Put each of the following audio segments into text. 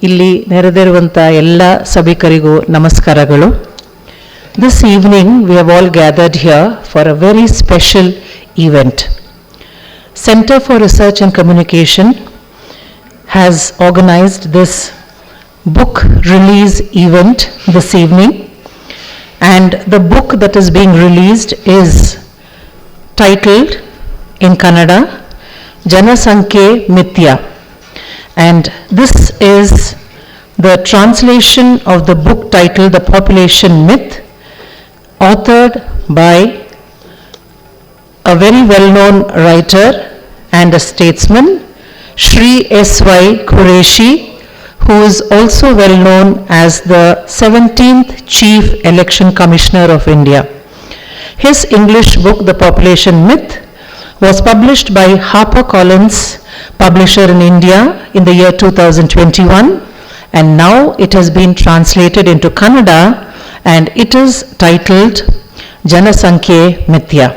ಇಲ್ಲಿ ನೆರೆದಿರುವಂಥ ಎಲ್ಲ ಸಭಿಕರಿಗೂ ನಮಸ್ಕಾರಗಳು. This evening we have all gathered here for a very special event. Center for Research and Communication has organized this book release event this evening, and the book that is being released is titled in Kannada Janasankhe Mithya, and this is the translation of the book titled The Population Myth, authored by a very well-known writer and a statesman, Shri S.Y. Quraishi, who is also well known as the 17th Chief Election Commissioner of India. His English book, The Population Myth, was published by HarperCollins, publisher in India, in the year 2021, and now it has been translated into Kannada, and it is titled Janasankhe Mithya.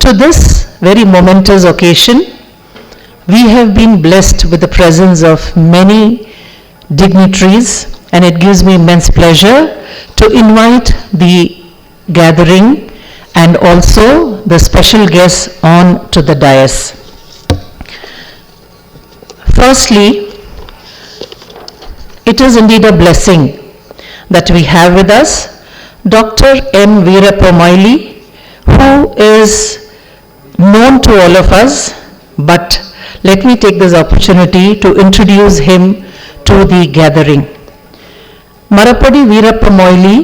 To this very momentous occasion, we have been blessed with the presence of many dignitaries, and it gives me immense pleasure to invite the gathering and also the special guests on to the dais. Firstly, it is indeed a blessing that we have with us Dr. M. Veerappa Moily, who is known to all of us, but let me take this opportunity to introduce him to the gathering. Marapadi Veerappa Moily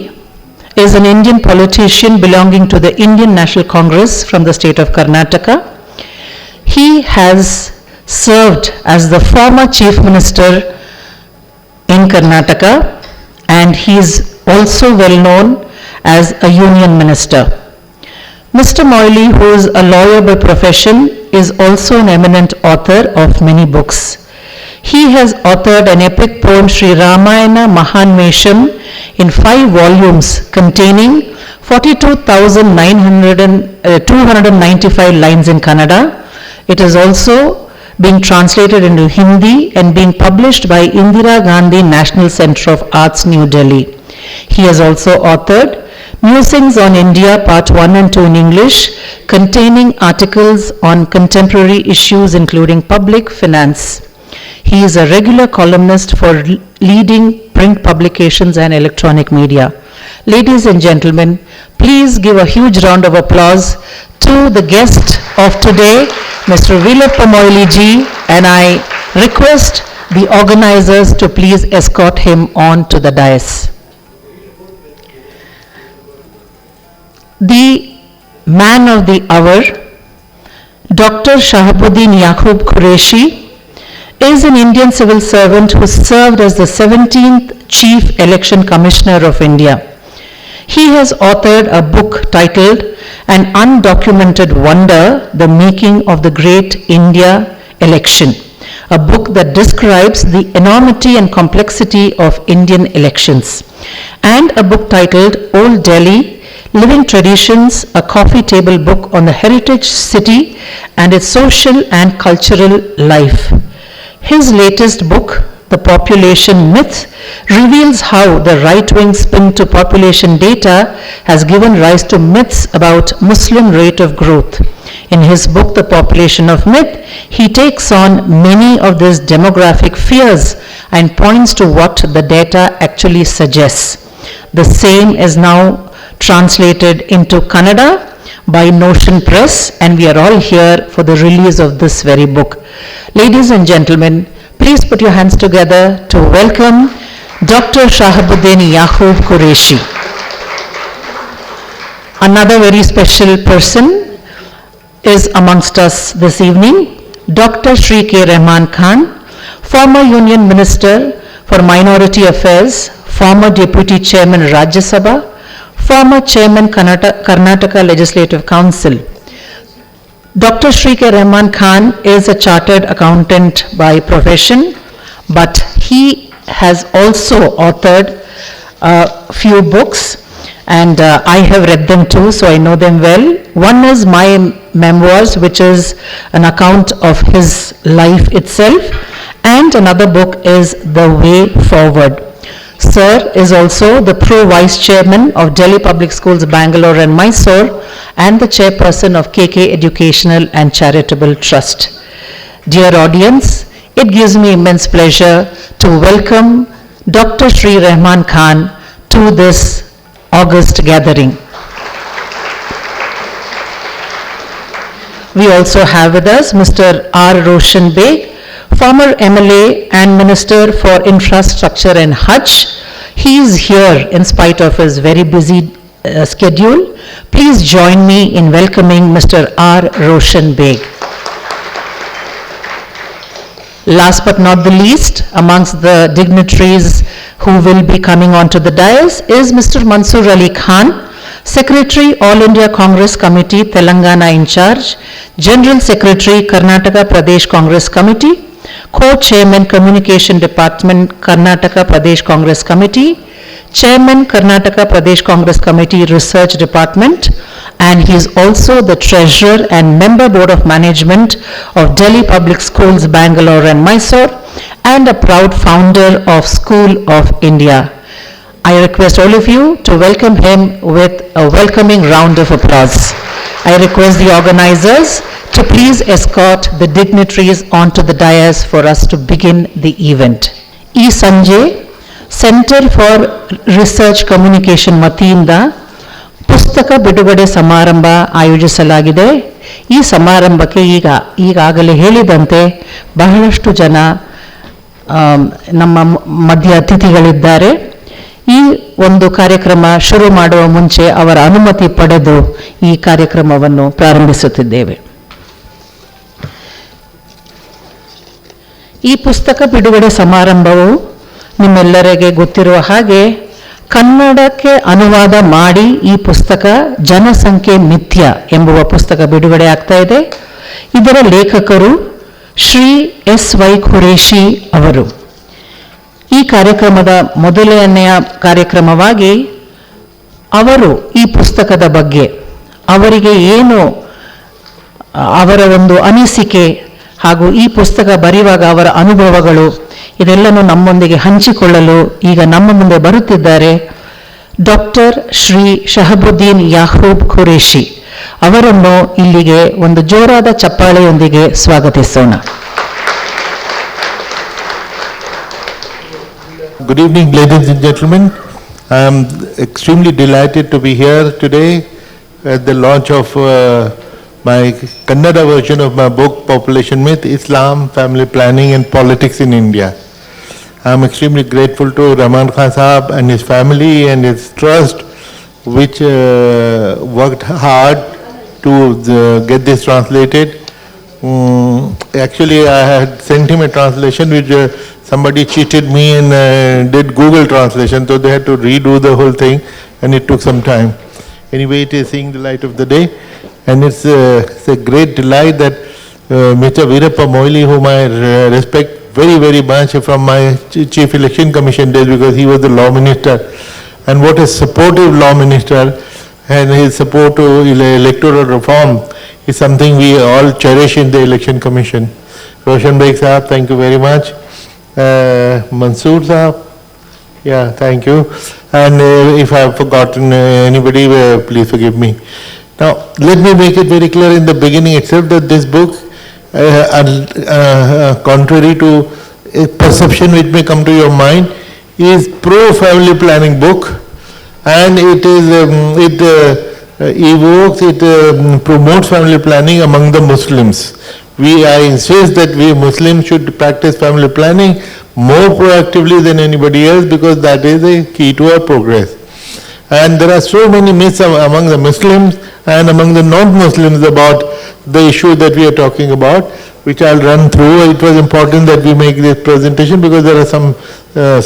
is an Indian politician belonging to the Indian National Congress from the state of Karnataka. He has served as the former Chief Minister in Karnataka, and he is also well known as a Union Minister. Mr. Moily, who is a lawyer by profession, is also an eminent author of many books. He has authored an epic poem, Sri Ramayana Mahanmesham, in 5 volumes containing 42,295 lines in Kannada. It is also being translated into Hindi and being published by Indira Gandhi National Center of Arts, New Delhi. He has also authored Musings on India Part 1 and 2 in English, containing articles on contemporary issues including public finance. He is a regular columnist for leading print publications and electronic media. Ladies and gentlemen, please give a huge round of applause to the guest of today, Mr. Veerappa Moily ji, and I request the organizers to please escort him on to the dais. The man of the hour, Dr. Shahabuddin Yaqub Quraishi, is an Indian civil servant who served as the 17th Chief Election Commissioner of India. He has authored a book titled An Undocumented Wonder, The Making of the Great India Election, a book that describes the enormity and complexity of Indian elections, and a book titled Old Delhi, Living Traditions, a coffee table book on the heritage city and its social and cultural life. His latest book, The Population Myth, reveals how the right-wing spin to population data has given rise to myths about Muslim rate of growth. In his book, The Population of Myth, he takes on many of these demographic fears and points to what the data actually suggests. The same is now translated into Kannada by Notion Press, and we are all here for the release of this very book. Ladies and gentlemen, please put your hands together to welcome Dr. Shahabuddin Yaqub Quraishi. Another very special person is amongst us this evening, Dr. Shri K. Rahman Khan, former Union Minister for Minority Affairs, former Deputy Chairman Rajya Sabha, former Chairman Karnataka Legislative Council. Dr. Shri K. Rahman Khan is a chartered accountant by profession, but he has also authored a few books, and I have read them too, so I know them well. One is my memoirs, which is an account of his life itself, and another book is The Way Forward. Sir is also the Pro Vice Chairman of Delhi Public Schools, Bangalore and Mysore, and the Chairperson of KK Educational and Charitable Trust. Dear audience, it gives me immense pleasure to welcome Dr. Shri Rahman Khan to this August gathering. We also have with us Mr. R. Roshan Beg, former MLA and Minister for Infrastructure and Hajj. He is here in spite of his very busy schedule. Please join me in welcoming Mr. R. Roshan Beg. Last but not the least, amongst the dignitaries who will be coming onto the dais is Mr. Mansoor Ali Khan, Secretary, All India Congress Committee, Telangana in charge, General Secretary, Karnataka Pradesh Congress Committee, Co-Chairman, Communication Department, Karnataka Pradesh Congress Committee, Chairman, Karnataka Pradesh Congress Committee, Research Department, and he is also the Treasurer and Member Board of Management of Delhi Public Schools, Bangalore and Mysore, and a proud founder of School of India. I request all of you to welcome him with a welcoming round of applause. I request the organizers to please escort the dignitaries onto the dais for us to begin the event. E. Sanjay, Center for Research Communication ವತಿಯಿಂದ ಪುಸ್ತಕ ಬಿಡುಗಡೆ ಸಮಾರಂಭ ಆಯೋಜಿಸಲಾಗಿದೆ. ಈ ಸಮಾರಂಭಕ್ಕೆ ಈಗಾಗಲೇ ಹೇಳಿದಂತೆ ಬಹಳಷ್ಟು ಜನ ನಮ್ಮ ಮಧ್ಯ ಅತಿಥಿಗಳಿದ್ದಾರೆ. ಈ ಒಂದು ಕಾರ್ಯಕ್ರಮ ಶುರು ಮಾಡುವ ಮುಂಚೆ ಅವರ ಅನುಮತಿ ಪಡೆದು ಈ ಕಾರ್ಯಕ್ರಮವನ್ನು ಪ್ರಾರಂಭಿಸುತ್ತಿದ್ದೇವೆ. ಈ ಪುಸ್ತಕ ಬಿಡುಗಡೆ ಸಮಾರಂಭವು ನಿಮ್ಮೆಲ್ಲರಿಗೆ ಗೊತ್ತಿರುವ ಹಾಗೆ ಕನ್ನಡಕ್ಕೆ ಅನುವಾದ ಮಾಡಿ ಈ ಪುಸ್ತಕ ಜನಸಂಖ್ಯೆ ಮಿಥ್ಯ ಎಂಬುವ ಪುಸ್ತಕ ಬಿಡುಗಡೆ ಆಗ್ತಾ ಇದೆ. ಇದರ ಲೇಖಕರು ಶ್ರೀ ಎಸ್.ವೈ. ಖುರೇಶಿ ಅವರು. ಈ ಕಾರ್ಯಕ್ರಮದ ಮೊದಲನೆಯ ಕಾರ್ಯಕ್ರಮವಾಗಿ ಅವರು ಈ ಪುಸ್ತಕದ ಬಗ್ಗೆ ಅವರಿಗೆ ಏನು ಅವರ ಒಂದು ಅನಿಸಿಕೆ ಹಾಗೂ ಈ ಪುಸ್ತಕ ಬರೆಯುವಾಗ ಅವರ ಅನುಭವಗಳು ಇದೆಲ್ಲನೂ ನಮ್ಮೊಂದಿಗೆ ಹಂಚಿಕೊಳ್ಳಲು ಈಗ ನಮ್ಮ ಮುಂದೆ ಬರುತ್ತಿದ್ದಾರೆ ಡಾಕ್ಟರ್ ಶ್ರೀ ಶಹಬುದ್ದೀನ್ ಯಾಹೂಬ್ ಖುರೇಶಿ ಅವರನ್ನು ಇಲ್ಲಿಗೆ ಒಂದು ಜೋರಾದ ಚಪ್ಪಾಳೆಯೊಂದಿಗೆ ಸ್ವಾಗತಿಸೋಣ. Good evening, ladies and gentlemen. I am extremely delighted to be here today at the launch of my Kannada version of my book, Population Myth, Islam, Family Planning and Politics in India. I am extremely grateful to Rahman Khan Sahab and his family and his trust, which worked hard to get this translated. Actually, I had sent him a translation which somebody cheated me and did Google translation, so they had to redo the whole thing and it took some time. Anyway, it is seeing the light of the day, and it's a great delight that Mr. Veerappa Moily, whom I respect very, very much from my Chief Election Commission days, because he was the law minister, and what a supportive law minister, and his support to electoral reform is something we all cherish in the Election Commission. Roshan Beg Sahab, thank you very much. Mansoor Sahab, yeah, thank you. And if I have forgotten anybody, please forgive me. Now, let me make it very clear in the beginning itself that this book, contrary to a perception which may come to your mind, is pro-family planning book, and it is promotes family planning among the Muslims. I insist that we Muslims should practice family planning more proactively than anybody else, because that is the key to our progress. And there are so many myths among the Muslims and among the non-Muslims about the issue that we are talking about, which I'll run through. It was important that we make this presentation because there are some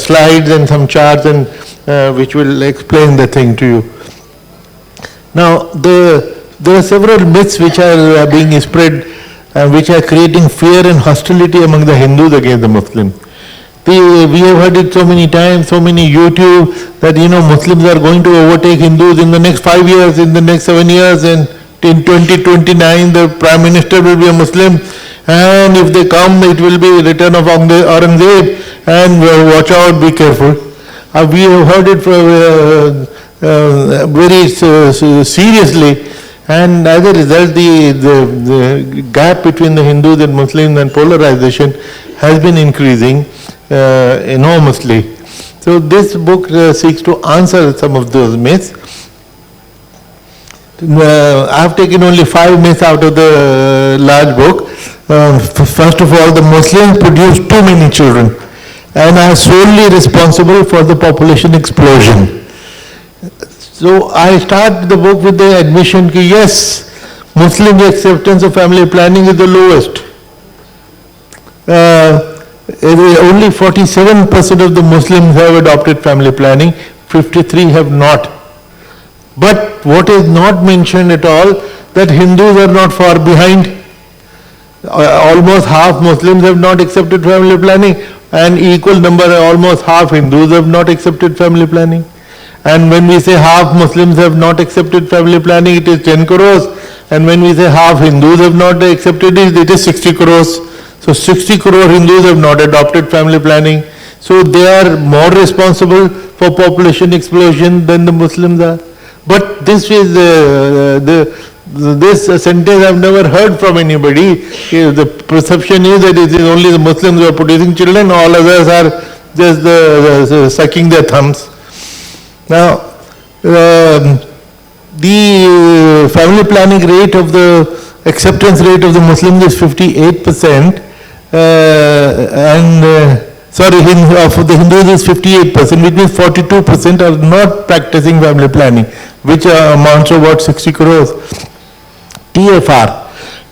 slides and some charts and which will explain the thing to you. Now, there are several myths which are being spread, which are creating fear and hostility among the Hindus against the Muslims. We have heard it so many times, so many YouTube, that Muslims are going to overtake Hindus in the next 5 years, in the next 7 years, and in 2029 the Prime Minister will be a Muslim, and if they come it will be return of Aurangzeb, and watch out, be careful. We have heard it very seriously, and as a result the gap between the Hindus and Muslims and polarization has been increasing enormously. So this book seeks to answer some of those myths. I have taken only 5 myths out of the large book. First of all, the Muslims produce too many children and are solely responsible for the population explosion. So I start the book with the admission that yes, Muslim acceptance of family planning is the lowest. Only 47% of the Muslims have adopted family planning, 53 have not. But what is not mentioned at all, that Hindus are not far behind. Almost half Muslims have not accepted family planning, and equal number, almost half Hindus have not accepted family planning. And when we say half Muslims have not accepted family planning, it is 10 crores. And when we say half Hindus have not accepted it, it is 60 crores. So 60 crore Hindus have not adopted family planning. So they are more responsible for population explosion than the Muslims are. But this is this sentence I have never heard from anybody. The perception is that it is only the Muslims who are producing children, all others are just sucking their thumbs. Now, the family planning rate of the acceptance rate of the Muslims is 58%, sorry, of the Hindus is 58%, which means 42% are not practicing family planning, which amounts to about 60 crores. TFR.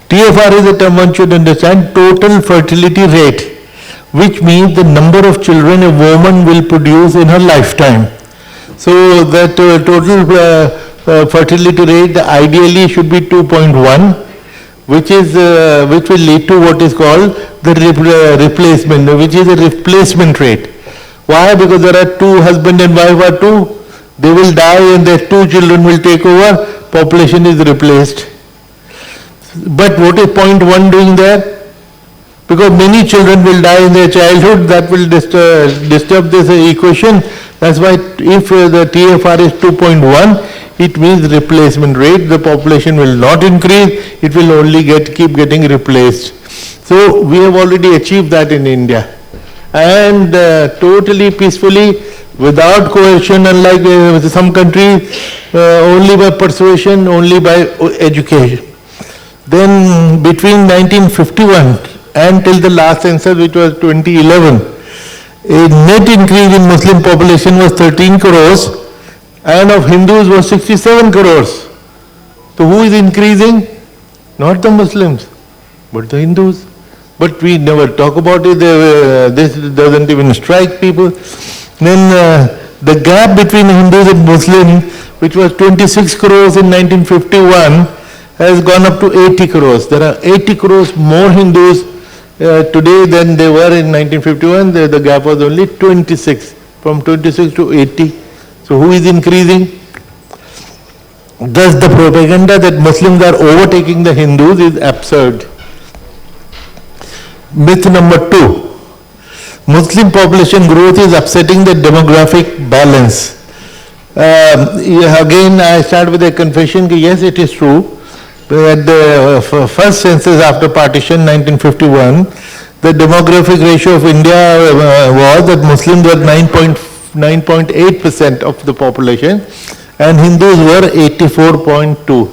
TFR is a term one should understand, total fertility rate, which means the number of children a woman will produce in her lifetime. So that total fertility rate ideally should be 2.1, which will lead to what is called the replacement, which is a replacement rate. Why? Because there are 2 husband and wife are 2, they will die and their 2 children will take over, population is replaced. But what is 0.1 doing there? Because many children will die in their childhood, that will disturb this equation. That's why if the TFR is 2.1, it means replacement rate. The population will not increase, it will only keep getting replaced. So we have already achieved that in India. And totally peacefully, without coercion, unlike some countries, only by persuasion, only by education. Then between 1951 and till the last census, which was 2011, a net increase in Muslim population was 13 crores and of Hindus was 67 crores. So who is increasing? Not the Muslims, but the Hindus. But we never talk about it, this doesn't even strike people. Then the gap between Hindus and Muslims, which was 26 crores in 1951, has gone up to 80 crores. There are 80 crores more Hindus today than they were in 1951. The gap was only 26, from 26 to 80. So who is increasing? Thus the propaganda that Muslims are overtaking the Hindus is absurd. Myth number 2. Muslim population growth is upsetting the demographic balance. Again, I start with a confession that yes, it is true. At the first census after partition, 1951, the demographic ratio of India was that Muslims were 9.8% of the population and Hindus were 84.2.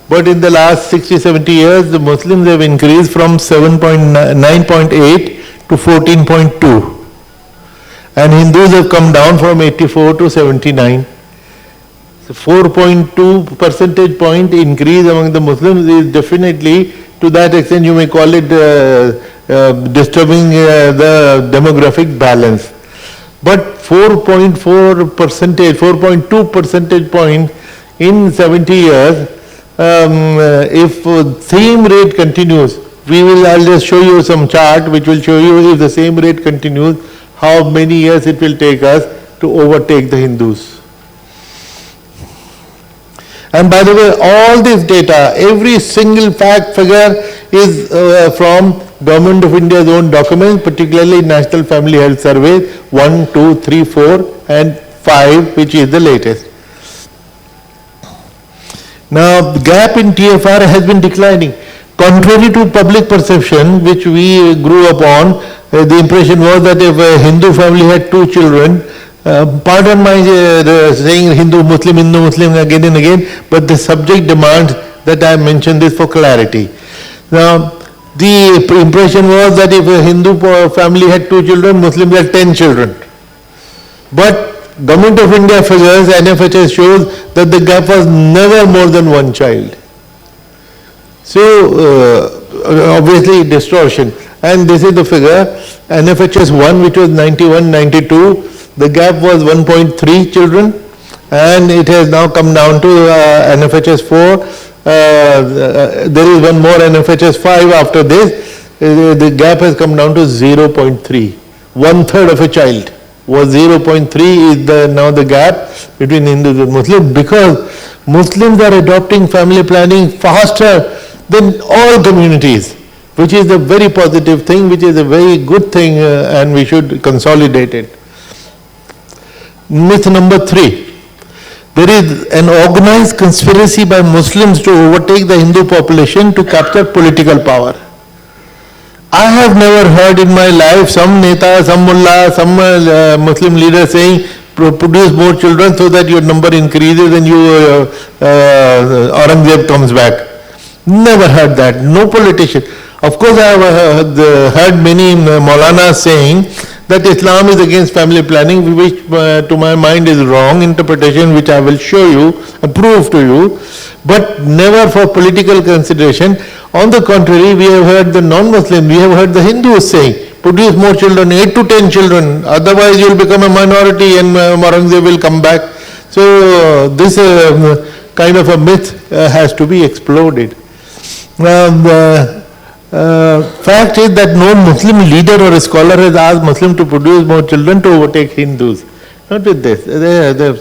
But in the last 60-70 years, the Muslims have increased from 9.8 to 14.2. And Hindus have come down from 84 to 79. So 4.2 percentage point increase among the Muslims is definitely, to that extent you may call it disturbing the demographic balance. But 4.2 percentage point in 70 years, if same rate continues, I'll just show you some chart which will show you if the same rate continues, how many years it will take us to overtake the Hindus. And by the way, all this data, every single fact figure is from Government of India's own documents, particularly National Family Health Survey 1, 2, 3, 4 and 5, which is the latest. Now, the gap in TFR has been declining. Contrary to public perception, which we grew up on, the impression was that if a Hindu family had 2 children, pardon my saying Hindu, Muslim again and again, but the subject demands that I mention this for clarity. Now, the impression was that if a Hindu family had 2 children, Muslims had 10 children. But Government of India figures, NFHS shows that the gap was never more than 1 child. So, obviously distortion. And this is the figure, NFHS 1, which was 91, 92, the gap was 1.3 children, and it has now come down to NFHS 4. There is one more NFHS 5 after this. The gap has come down to 0.3. 1/3 of a child was 0.3 is now the gap between Hindus and Muslims, because Muslims are adopting family planning faster than all communities, which is a very positive thing, which is a very good thing, and we should consolidate it. Myth number 3. There is an organized conspiracy by Muslims to overtake the Hindu population to capture political power. I have never heard in my life some neta, some mullah, some Muslim leader saying, produce more children so that your number increases and Aurangzeb comes back. Never heard that. No politician. Of course, I have heard many Maulanas saying that Islam is against family planning, which to my mind is wrong interpretation, which I will show you, prove to you, but never for political consideration. On the contrary, we have heard the non-Muslim, we have heard the Hindus saying, produce more children, 8 to 10 children, otherwise you will become a minority and Aurangzeb will come back. So this kind of a myth has to be exploded. Fact is that no Muslim leader or scholar has asked Muslims to produce more children to overtake Hindus. Not with this.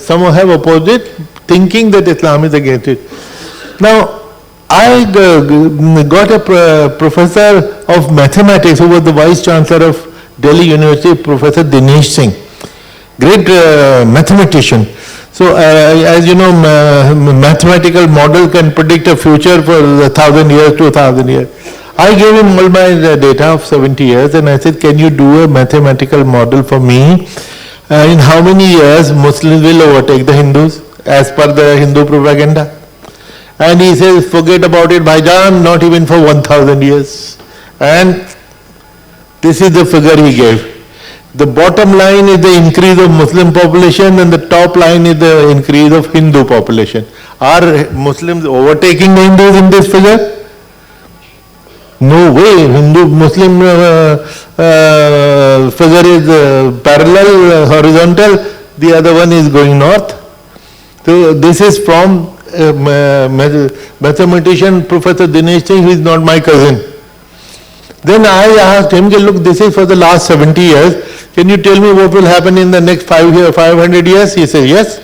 Some have opposed it, thinking that Islam is against it. Now, I got a professor of mathematics who was the vice chancellor of Delhi University, Professor Dinesh Singh, great mathematician. So, as you know, mathematical model can predict a future for 1,000 years, 2,000 years. I gave him all my data of 70 years and I said, can you do a mathematical model for me? In how many years Muslims will overtake the Hindus as per the Hindu propaganda? And he says, forget about it, Bhaijan, not even for 1,000 years. And this is the figure he gave. The bottom line is the increase of Muslim population and the top line is the increase of Hindu population. Are Muslims overtaking the Hindus in this figure? No way. Hindu-Muslim figure is parallel, horizontal, the other one is going north. So this is from mathematician Professor Dinesh Singh, who is not my cousin. Then I asked him, look, this is for the last 70 years. Can you tell me what will happen in the next 500 years? He said, yes.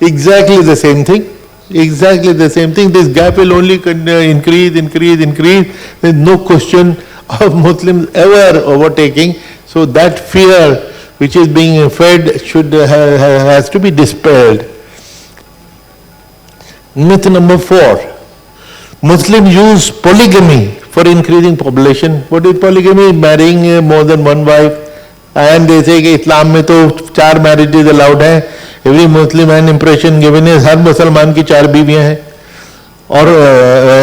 Exactly the same thing. Exactly the same thing. This gap will only increase. There is no question of Muslims ever overtaking. So that fear which is being fed has to be dispelled. Myth number 4. Muslims use polygamy for increasing population. What is polygamy? Marrying more than one wife. And they say that Islam में तो 4 marriages allowed हैं. Every Muslim and impression given is हर मुसलमान की 4 बीवियां हैं. और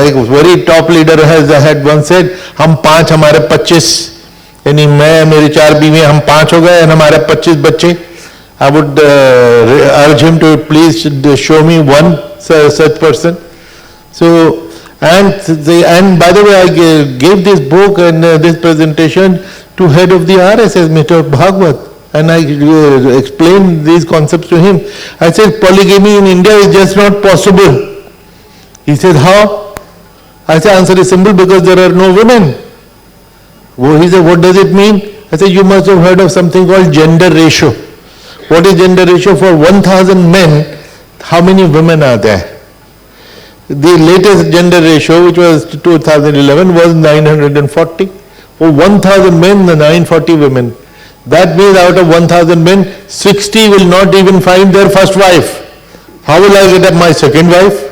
एक very top leader has had once said, हम 5 हमारे 25, यानी मैं मेरी 4 बीवियां हम 5 हो गए और हमारे 25 बच्चे. I would urge him to please show me one such person. So, and by the way, I gave this book and this presentation to head of the RSS, Mr. Bhagwat, and I explained these concepts to him. I said, polygamy in India is just not possible. He said, how? I said, answer is simple, because there are no women. He said, what does it mean? I said, you must have heard of something called gender ratio. What is gender ratio? For 1,000 men, how many women are there? The latest gender ratio, which was 2011, was 940. For 1,000 men, 940 women. That means out of 1,000 men, 60 will not even find their first wife. How will I get up my second wife?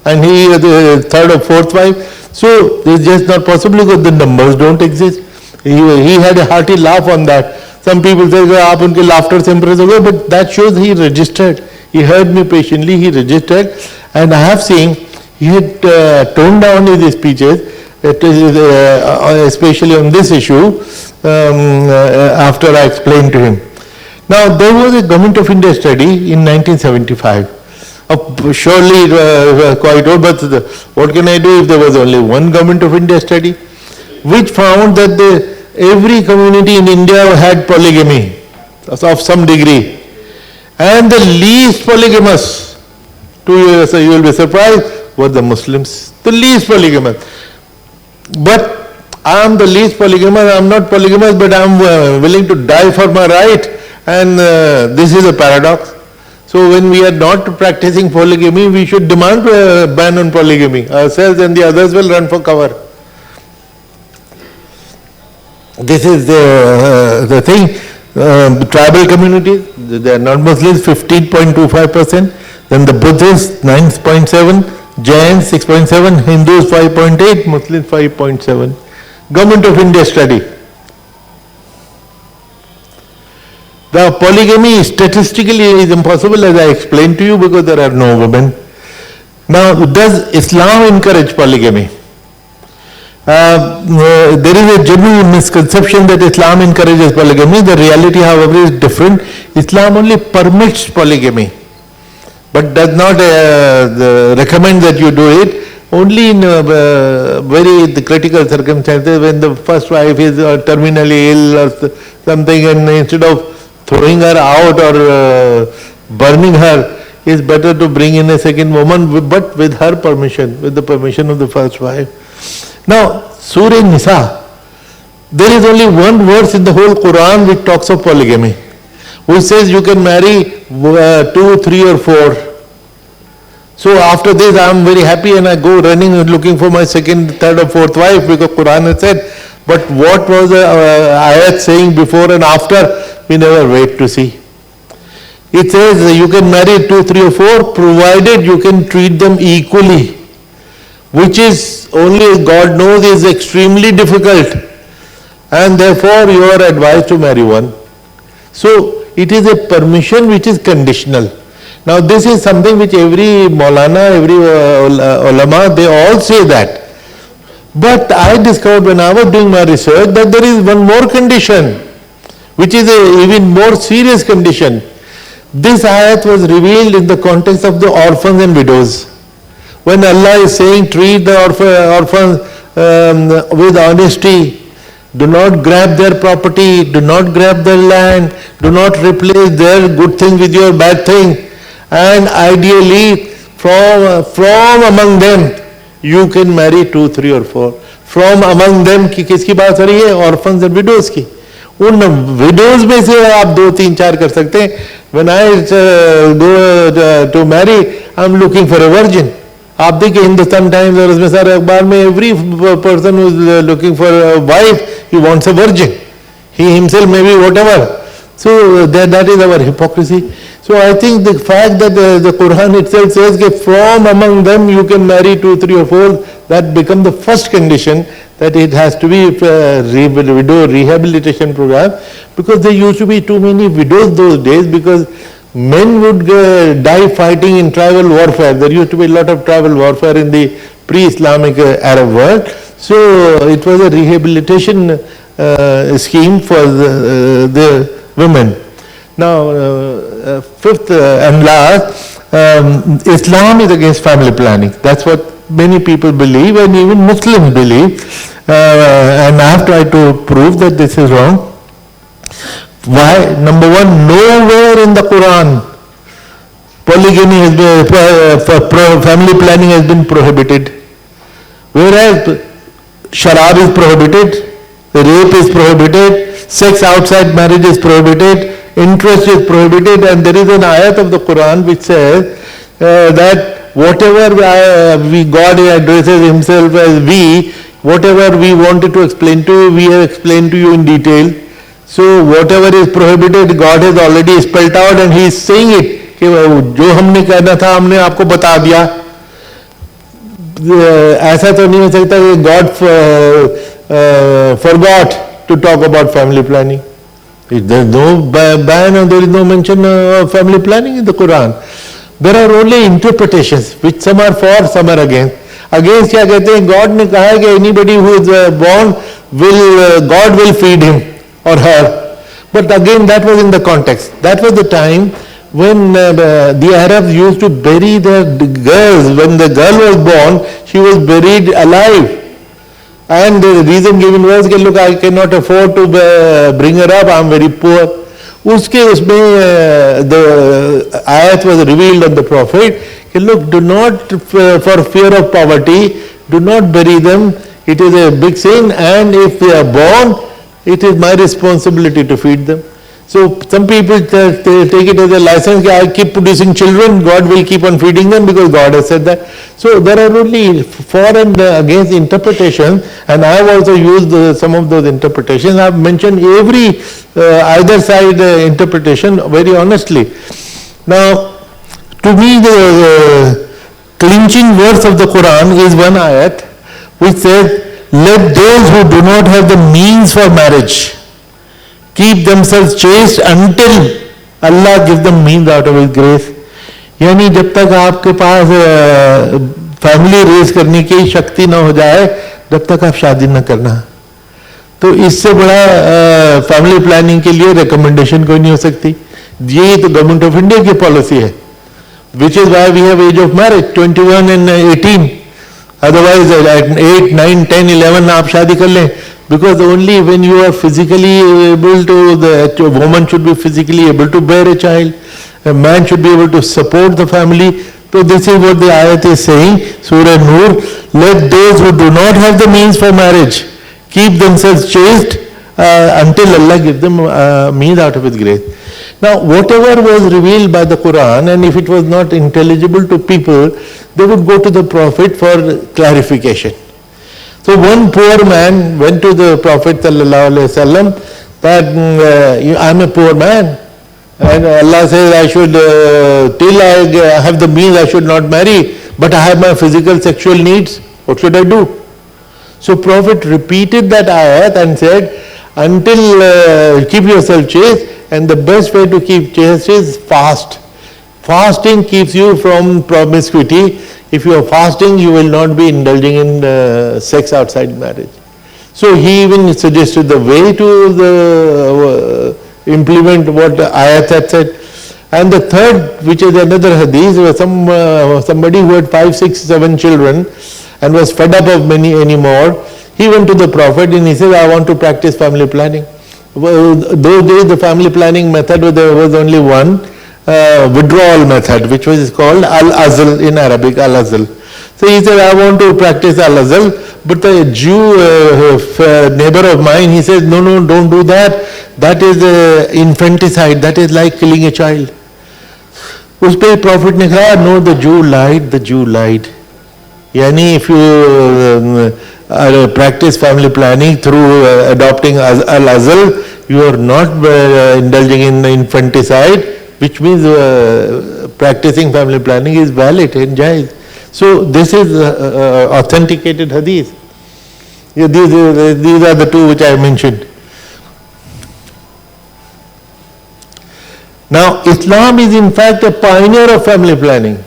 And he the third or fourth wife? So it's just not possible because the numbers don't exist. He had a hearty laugh on that. Some people say, aap unke laughter se impress ho gaye, but that shows he registered. He heard me patiently, he registered, and I have seen he had toned down his speeches, especially on this issue, after I explained to him. Now, there was a Government of India study in 1975. Surely quite old, but what can I do if there was only one Government of India study, which found that every community in India had polygamy of some degree. And the least polygamous, you will be surprised, were the Muslims. The least polygamous. But I am the least polygamous, I am not polygamous, but I am willing to die for my right. And this is a paradox. So when we are not practicing polygamy, we should demand a ban on polygamy. Ourselves and the others will run for cover. This is the thing. Tribal communities, they are not Muslims, 15.25%. Then the Buddhists, 9.7%. Jains, 6.7%. Hindus, 5.8%. Muslims, 5.7%. Government of India study. The polygamy statistically is impossible, as I explained to you, because there are no women. Now, does Islam encourage polygamy? There is a general misconception that Islam encourages polygamy. The reality, however, is different. Islam only permits polygamy, but does not recommend that you do it. Only in very critical circumstances, when the first wife is terminally ill or something, and instead of throwing her out or burning her, it's better to bring in a second woman, but with her permission, with the permission of the first wife. Now, Surah Nisa, there is only one verse in the whole Quran which talks of polygamy, which says you can marry 2, 3 or 4. So after this I am very happy and I go running and looking for my second, third or fourth wife, because Quran has said. But what was the ayat saying before and after, we never wait to see. It says you can marry 2, 3 or 4 provided you can treat them equally, which is only God knows is extremely difficult, and therefore you are advised to marry one. So it is a permission which is conditional. Now this is something which every Maulana, every ulama, they all say that. But I discovered when I was doing my research that there is one more condition, which is an even more serious condition. This ayat was revealed in the context of the orphans and widows. When Allah is saying treat the orphans with honesty, do not grab their property, do not grab their land, do not replace their good thing with your bad thing, and ideally from among them you can marry 2, 3 or 4. From among them की किसकी बात हो रही है? Orphans and widows की. उन widows में से आप 2, 3, 4 कर सकते हैं. When I go to marry, I am looking for a virgin. आप देखिए हिंदुस्तान टाइम्स और उसमें सारे अखबार में every person who is looking for a wife, he wants a virgin. He himself may be whatever. So that is our hypocrisy. So I think the fact that the Quran itself says that from among them you can marry 2, 3 or 4, that becomes the first condition, that it has to be a widow rehabilitation program, because there used to be too many widows those days, because men would die fighting in tribal warfare. There used to be a lot of tribal warfare in the pre-Islamic Arab world. So it was a rehabilitation scheme for the women. Now, fifth and last, Islam is against family planning. That's what many people believe, and even Muslims believe. And I have tried to prove that this is wrong. Why? Number one, nowhere in the Quran polygamy has been, family planning has been prohibited. Whereas sharab is prohibited, rape is prohibited, sex outside marriage is prohibited, interest is prohibited, and there is an ayat of the Quran which says that whatever God addresses himself as we, whatever we wanted to explain to you, we have explained to you in detail. So whatever is prohibited, God has already spelled out and he is saying it. कि जो हमने कहना था हमने आपको बता दिया. ऐसा तो नहीं हो सकता कि God forgot to talk about family planning. There is no ban or there is no mention of family planning in the Quran. There are only interpretations which some are for, some are against. Against क्या कहते हैं? God ने कहा है कि anybody who is born will God will feed him or her. But again that was in the context. That was the time when the Arabs used to bury their girls. When the girl was born, she was buried alive. And the reason given was कि look, I cannot afford to bring her up, I am very poor. उसमें the ayat was revealed on the Prophet कि look, do not for fear of poverty, do not bury them. It is a big sin, and if they are born, it is my responsibility to feed them. So some people take it as a license that I keep producing children, God will keep on feeding them because God has said that. So there are only for and against interpretation, and I have also used some of those interpretations. I have mentioned every either side interpretation very honestly. Now, to me the clinching verse of the Quran is one ayat which says, let those who do not have the means for marriage keep themselves chaste until Allah gives them means out of His grace. यानी जब तक आपके पास family raise करने की शक्ति न हो जाए, जब तक आप शादी न करना. तो इससे बड़ा फैमिली प्लानिंग के लिए रिकमेंडेशन कोई नहीं हो सकती. ये तो गवर्नमेंट ऑफ इंडिया की पॉलिसी है, which is why we have age of marriage 21 and 18. Otherwise at 8, 9, 10, 11 आप शादी कर लें. Because only when you are physically able to, the woman should be physically able to bear a child, a man should be able to support the family. So this is what the ayat is saying, Surah Nur, let those who do not have the means for marriage keep themselves chaste until Allah gives them means out of His grace. Now whatever was revealed by the Quran, and if it was not intelligible to people, they would go to the Prophet for clarification. So one poor man went to the Prophet ﷺ that I am a poor man and Allah says I should, till I have the means I should not marry, but I have my physical sexual needs, what should I do? So Prophet repeated that ayat and said, until keep yourself chaste, and the best way to keep chaste is fast. Fasting keeps you from promiscuity. If you are fasting, you will not be indulging in sex outside marriage. So he even suggested the way to implement what the ayat had said. And the third, which is another hadith, was somebody who had 5, 6, 7 children and was fed up of many anymore. He went to the Prophet and he said, I want to practice family planning. Well, those days the family planning method, there was only one. Withdrawal method, which was called Al-Azl in Arabic, Al-Azl. So he said, I want to practice Al-Azl, but the Jew neighbor of mine, he said, no, don't do that. That is infanticide, that is like killing a child. उस पे Prophet ने कहा, no, the Jew lied. Yani if you practice family planning through adopting Al-Azl, you are not indulging in infanticide, which means practicing family planning is valid and jaiz. So this is authenticated hadith. Yeah, these are the two which I mentioned. Now Islam is in fact a pioneer of family planning.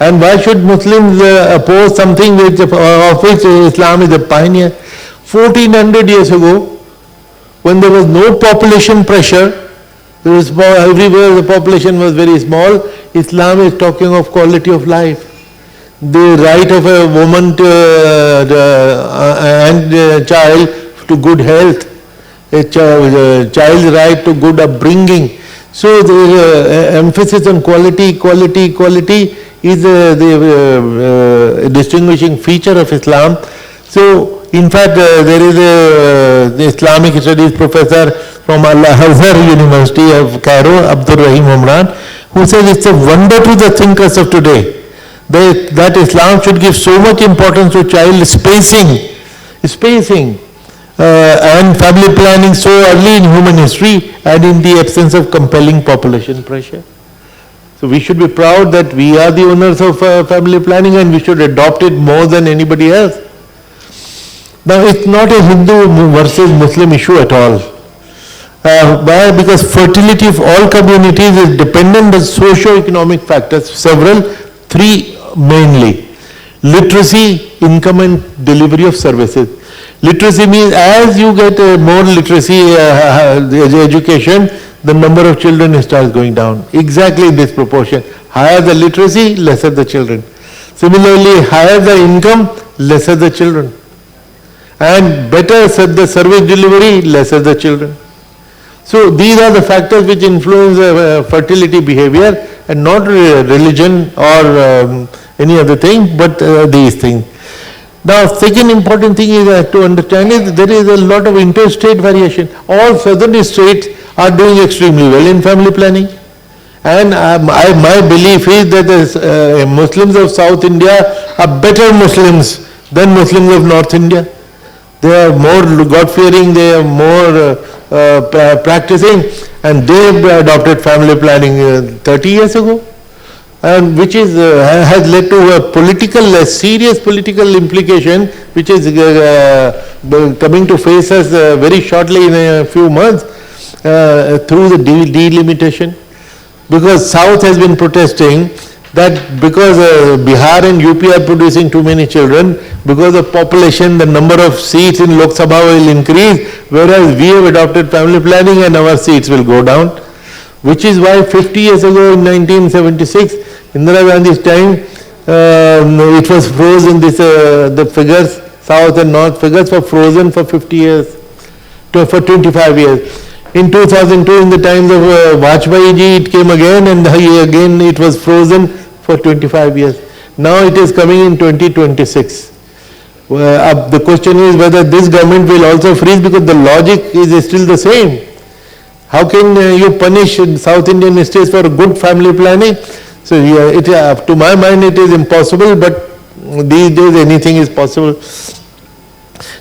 And why should Muslims oppose something of which Islam is a pioneer? 1400 years ago, when there was no population pressure, everywhere the population was very small, Islam is talking of quality of life. The right of a woman and a child to good health, a child's right to good upbringing. So the emphasis on quality is the distinguishing feature of Islam. So in fact there is the Islamic studies professor from Al-Azhar University of Cairo, Abdul Rahim Umran, who says it's a wonder to the thinkers of today that Islam should give so much importance to child spacing, and family planning so early in human history and in the absence of compelling population pressure. So we should be proud that we are the owners of family planning and we should adopt it more than anybody else. Now it's not a Hindu versus Muslim issue at all. Why? Because fertility of all communities is dependent on socio-economic factors, three mainly. Literacy, income and delivery of services. Literacy means as you get more literacy education, the number of children starts going down. Exactly in this proportion. Higher the literacy, lesser the children. Similarly, higher the income, lesser the children. And better the service delivery, lesser the children. So these are the factors which influence fertility behavior, and not religion or any other thing, but these things. Now, second important thing is to understand is there is a lot of interstate variation. All southern states are doing extremely well in family planning. And my belief is that the Muslims of South India are better Muslims than Muslims of North India. They are more God-fearing, they are more practicing, and they adopted family planning 30 years ago. And which is has led to a serious political implication, which is coming to face us very shortly in a few months through the delimitation. Because South has been protesting that because Bihar and UP are producing too many children, because of population, the number of seats in Lok Sabha will increase, whereas we have adopted family planning and our seats will go down. Which is why 50 years ago in 1976, Indira Gandhi's time, it was frozen, the figures, South and North figures were frozen for 50 years, for 25 years. In 2002, in the times of Vajpayee ji, it came again, and again it was frozen for 25 years. Now it is coming in 2026. The question is whether this government will also freeze, because the logic is still the same. How can you punish South Indian states for good family planning? So to my mind it is impossible, but these days anything is possible.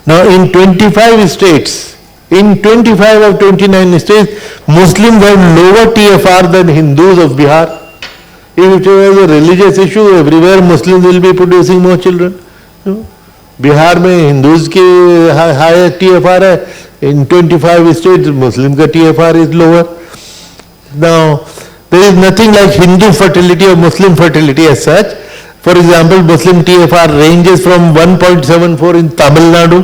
Now in 25 states, in 25 of 29 states, Muslims have lower TFR than Hindus of Bihar. If it was a religious issue, everywhere Muslims will be producing more children. Bihar में Hindus की higher TFR है. In 25 states, Muslim ka TFR is lower. Now, there is nothing like Hindu fertility or Muslim fertility as such. For example, Muslim TFR ranges from 1.74 in Tamil Nadu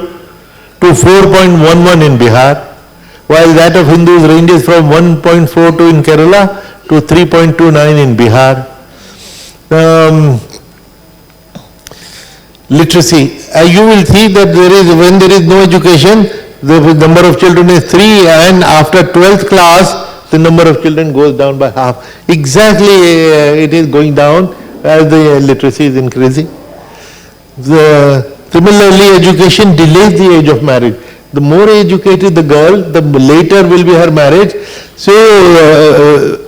to 4.11 in Bihar, while that of Hindus ranges from 1.42 in Kerala to 3.29 in Bihar. Literacy. You will see that when there is no education, the number of children is 3, and after 12th class, the number of children goes down by half. Exactly, it is going down as the literacy is increasing. Similarly, education delays the age of marriage. The more educated the girl, the later will be her marriage. So,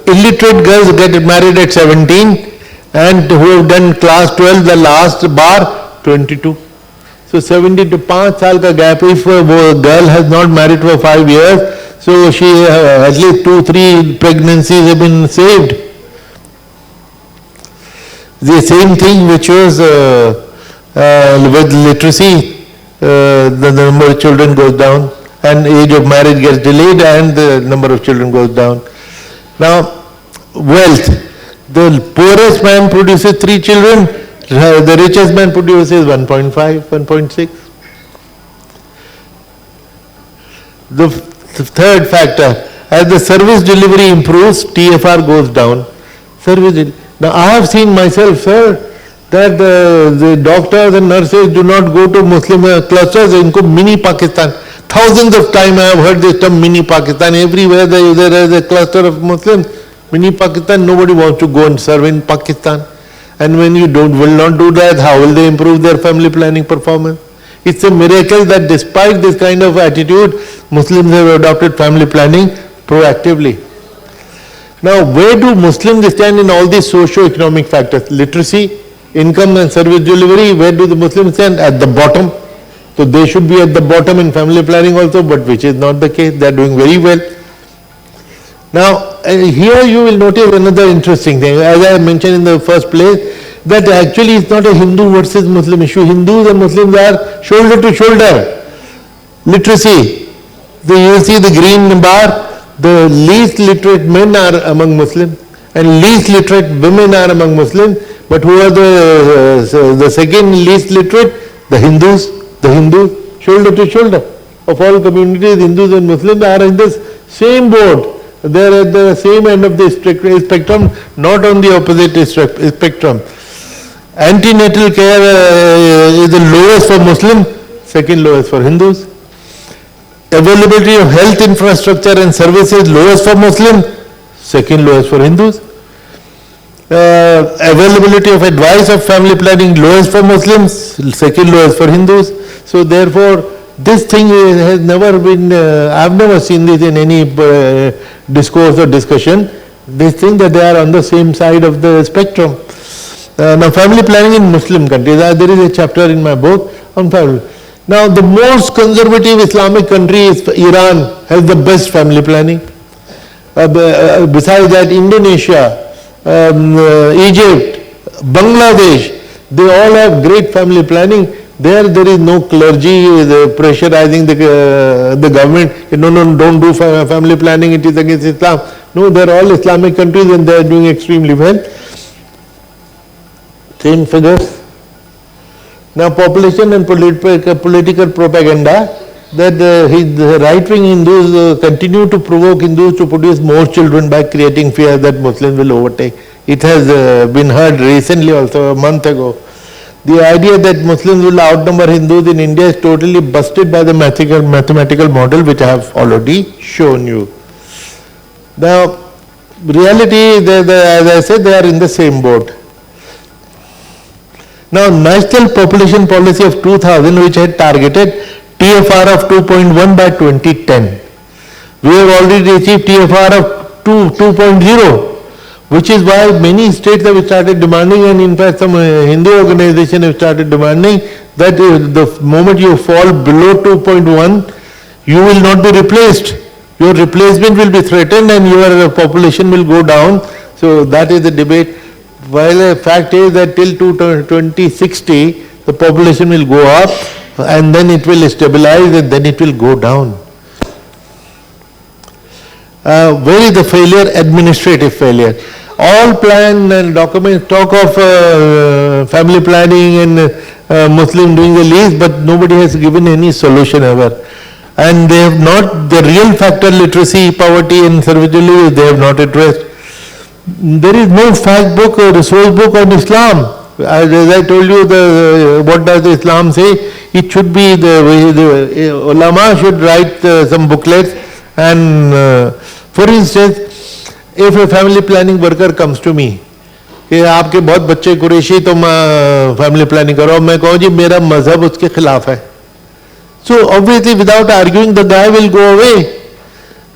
illiterate girls get married at 17, and who have done class 12, the last bar, 22. So 70 to 5 साल का gap. If a girl has not married for 5 years, so she at least 2-3 pregnancies have been saved. The same thing which was with literacy, the number of children goes down, and age of marriage gets delayed, and the number of children goes down. Now, wealth. The poorest man produces 3 children. The richest man produces 1.5, 1.6. The third factor, as the service delivery improves, TFR goes down. Now I have seen myself, sir, that the doctors and nurses do not go to Muslim clusters, inko mini Pakistan. Thousands of times I have heard this term mini Pakistan. Everywhere there is a cluster of Muslims. Mini Pakistan, nobody wants to go and serve in Pakistan. And when you will not do that, how will they improve their family planning performance? It's a miracle that despite this kind of attitude, Muslims have adopted family planning proactively. Now, where do Muslims stand in all these socio-economic factors? Literacy, income and service delivery, where do the Muslims stand? At the bottom. So they should be at the bottom in family planning also, but which is not the case. They are doing very well. Now, here you will notice another interesting thing. As I mentioned in the first place, that actually it's not a Hindu versus Muslim issue. Hindus and Muslims are shoulder to shoulder. Literacy. So you see the green bar, the least literate men are among Muslims and least literate women are among Muslims. But who are the second least literate? The Hindus. The Hindus, shoulder to shoulder. Of all communities, Hindus and Muslims are in this same boat. They are at the same end of the spectrum, not on the opposite spectrum. Antenatal care is the lowest for Muslims, second lowest for Hindus. Availability of health infrastructure and services lowest for Muslims, second lowest for Hindus. Availability of advice of family planning lowest for Muslims, second lowest for Hindus. So therefore, this thing has never been, I have never seen this in any discourse or discussion, this thing that they are on the same side of the spectrum. Now family planning in Muslim countries, there is a chapter in my book on family. Now the most conservative Islamic country is Iran, has the best family planning. Besides that, Indonesia, Egypt, Bangladesh, they all have great family planning. There is no clergy pressurizing the government. No, don't do family planning, it is against Islam. No, they are all Islamic countries and they are doing extremely well. Same figures. Now population and political propaganda, that the right-wing Hindus continue to provoke Hindus to produce more children by creating fear that Muslims will overtake. It has been heard recently also, a month ago. The idea that Muslims will outnumber Hindus in India is totally busted by the mathematical model which I have already shown you. Now, reality is that, as I said, they are in the same boat. Now, National Population Policy of 2000, which had targeted TFR of 2.1 by 2010. We have already achieved TFR of 2.0. Which is why many states have started demanding, and in fact some Hindu organizations have started demanding that the moment you fall below 2.1, you will not be replaced. Your replacement will be threatened and your population will go down. So that is the debate. While the fact is that till 2060, the population will go up and then it will stabilize and then it will go down. Where is the failure? Administrative failure. All plan and documents talk of family planning and Muslim doing the least, but nobody has given any solution ever. And they have not, the real factor, literacy, poverty and service delivery, they have not addressed. There is no fact book or resource book on Islam. As I told you, what does Islam say? It should be, the ulama should write some booklets and for instance, if a family planning worker comes to me, कि आपके बहुत बच्चे कुरैशी तो family planning करो, मैं कहूँ जी मेरा मजहब उसके खिलाफ है. So obviously without arguing the guy will go away.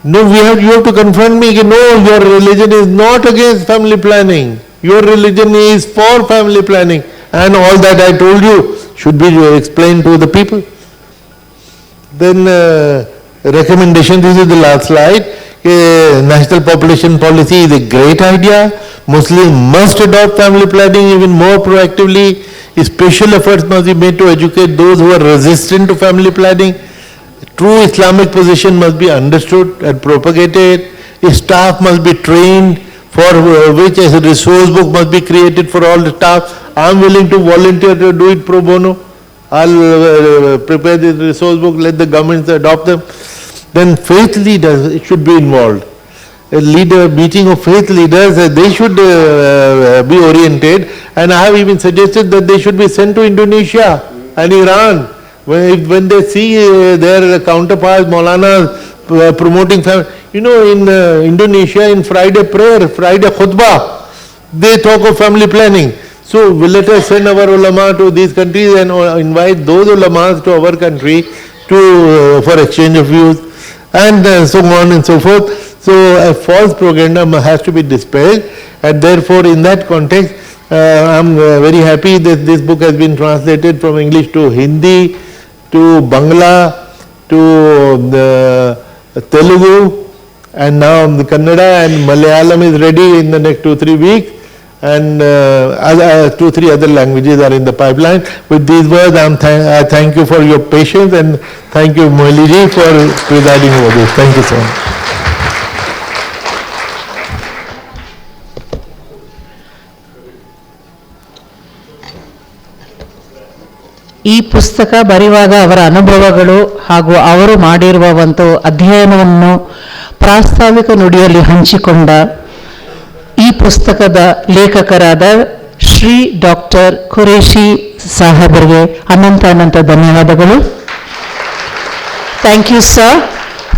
No, you have to confront me, no, your religion is not against family planning. Your religion is for family planning. And all that I told you should be explained to the people. Then recommendation, this is the last slide. National population policy is a great idea. Muslims must adopt family planning even more proactively. Special efforts must be made to educate those who are resistant to family planning. True Islamic position must be understood and propagated. Staff must be trained, for which a resource book must be created for all the staff. I am willing to volunteer to do it pro bono. I will prepare the resource book, let the governments adopt them. Then faith leaders should be involved. A meeting of faith leaders, they should be oriented, and I have even suggested that they should be sent to Indonesia and Iran. When they see their counterparts, Maulana promoting family, in Indonesia in Friday prayer, Friday khutbah, they talk of family planning. So let us send our ulama to these countries and invite those ulamas to our country for exchange of views. And so on and so forth. So a false propaganda has to be dispelled, and therefore in that context, I'm very happy that this book has been translated from English to Hindi, to Bangla, to the Telugu, and now the Kannada and Malayalam is ready in the next 2-3 weeks, and 2-3 other languages are in the pipeline. With these words, I thank you for your patience, and thank you, Moily ji, for presiding over this. Thank you so much. ಈ ಪುಸ್ತಕ ಬರೆಯುವಾಗ ಅವರ ಅನುಭವಗಳು ಹಾಗೂ ಅವರು ಮಾಡಿರುವ ಒಂದು ಅಧ್ಯಯನವನ್ನು ಪ್ರಾಸ್ತಾವಿಕ ನುಡಿಯಲ್ಲಿ ಹಂಚಿಕೊಂಡ ಈ ಪುಸ್ತಕದ ಲೇಖಕರಾದ ಶ್ರೀ ಡಾಕ್ಟರ್ ಖುರೇಶಿ ಸಾಹೇಬರಿಗೆ ಅನಂತ ಧನ್ಯವಾದಗಳು. Thank you, sir,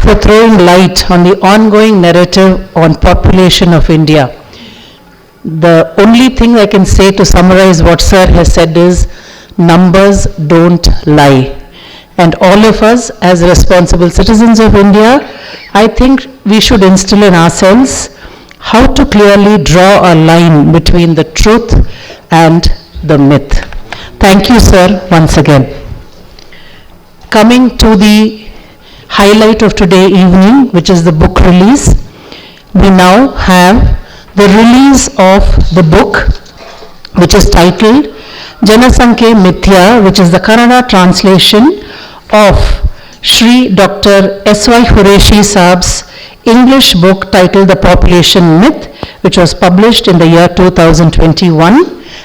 for throwing light on the ongoing narrative on population of India. The only thing I can say to summarize what sir has said is, numbers don't lie. And all of us as responsible citizens of India, I think we should instill in ourselves how to clearly draw a line between the truth and the myth. Thank you, sir, once again. Coming to the highlight of today evening, which is the book release, we now have the release of the book, which is titled Janasankhe Mithya, which is the Kannada translation of Shri Dr. S.Y. Qureshi Saab's English book titled The Population Myth, which was published in the year 2021.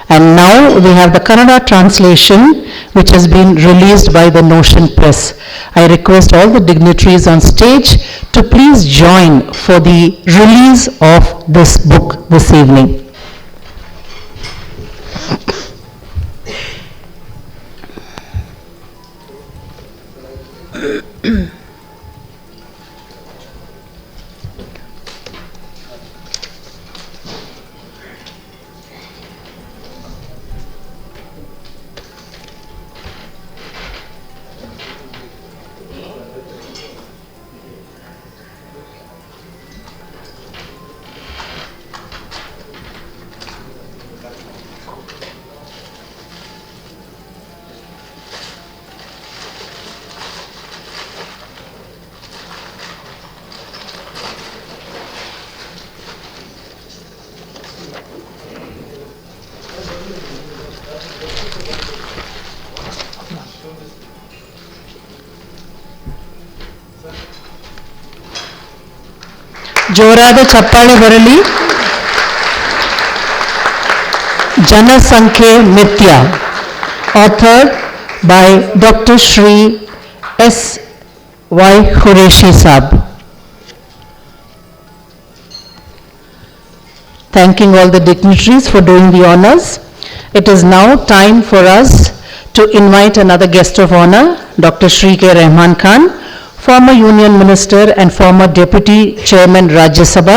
And now we have the Kannada translation, which has been released by the Notion Press. I request all the dignitaries on stage to please join for the release of this book this evening. ಜೋರಾದ ಚಪ್ಪಾಳೆ ಬರಲಿ. ಜನಸಂಖ್ಯೆ ಮಿಥ್ಯ, authored by Dr. Shri S.Y. Qureshi Saab. Thanking all the dignitaries for doing the honors. It is now time for us to invite another guest of honor, Dr. Shri K. Rahman Khan, former Union Minister and former Deputy Chairman Rajya Sabha,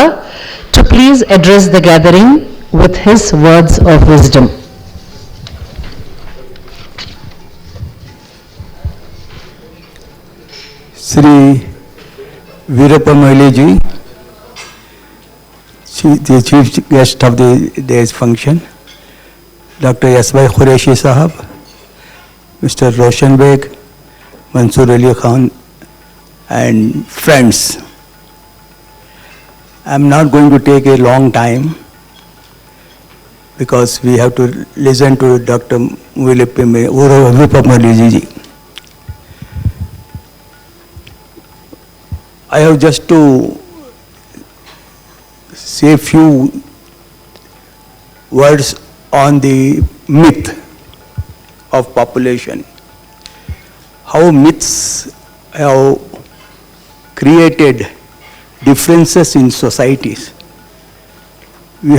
to please address the gathering with his words of wisdom. Sri Veerappa Moily ji, the chief guest of the day's function, Dr. S.Y. Qureshi Sahab, Mr. Roshan Beg, Mansoor Ali Khan, and friends. I'm not going to take a long time because we have to listen to Dr. Veerappa Moily ji. I have just to say a few words on the myth of population. How myths have created differences in societies. We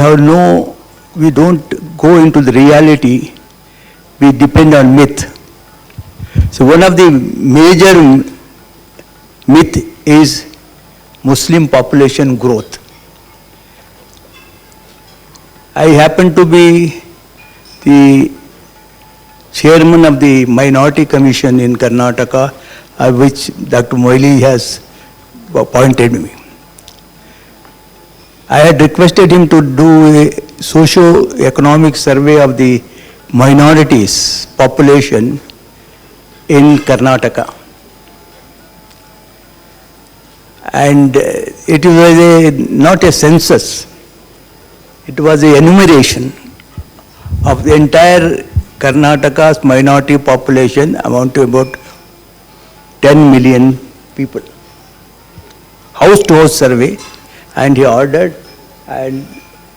don't go into the reality, we depend on myth. So one of the major myth is Muslim population growth. I happen to be the chairman of the Minority Commission in Karnataka, which Dr. Moily has appointed me. I had requested him to do socio-economic survey of the minorities population in Karnataka. And it was not a census, it was an enumeration of the entire Karnataka's minority population, amount to about 10 million people. House to house survey, and he ordered, and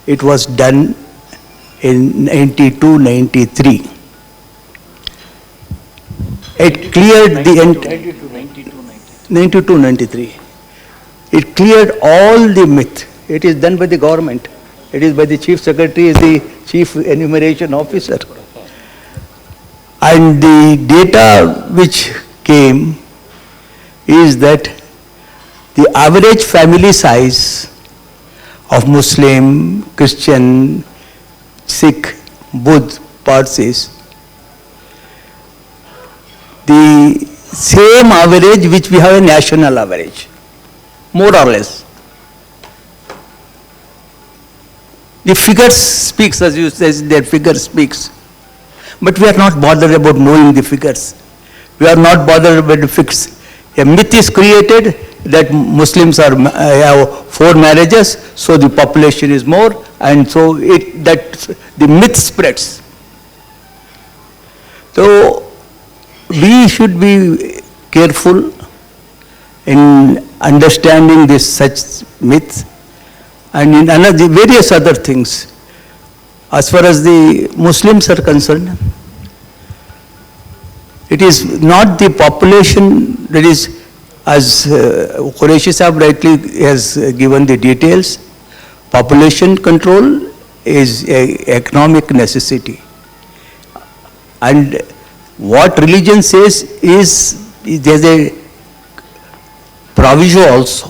it was done in 92-93. It cleared the 92-93. It cleared all the myth. It is done by the government. It is by the chief secretary, is the chief enumeration officer. And the data which came is that the average family size of Muslim, Christian, Sikh, Buddha, Parsis, the same average which we have a national average, more or less. The figure speaks, as you say, that figure speaks. But we are not bothered about knowing the figures. We are not bothered about the figures. A myth is created that Muslims have 4 marriages, so the population is more, and so the myth spreads. So we should be careful in understanding this such myths and in various other things. As far as the Muslims are concerned, it is not the population that is, as Quraishi Sahib rightly has given the details, population control is an economic necessity. And what religion says is, there is a proviso also.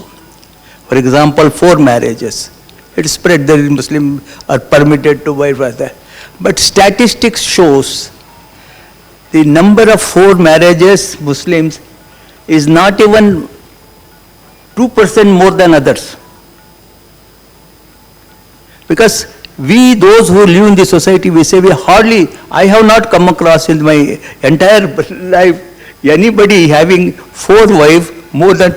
For example, 4 marriages. It is spread that Muslims are permitted to wife like that. But statistics shows the number of 4 marriages Muslims is not even 2% more than others. Because we, those who live in the society, we say I have not come across in my entire life anybody having 4 wives more than,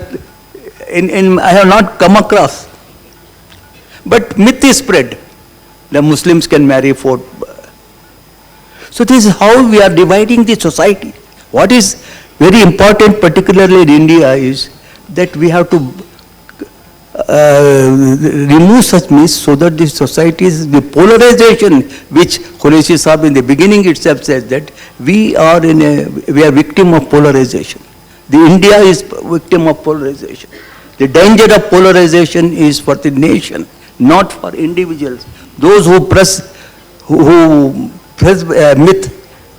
I have not come across. But myth is spread. The Muslims can marry 4. So this is how we are dividing the society. What is very important, particularly in India, is that we have to remove such myths so that the society is the polarization, which Quraishi Sahib in the beginning itself says that we are victim of polarization. The India is victim of polarization. The danger of polarization is for the nation, not for individuals. Those who press myth,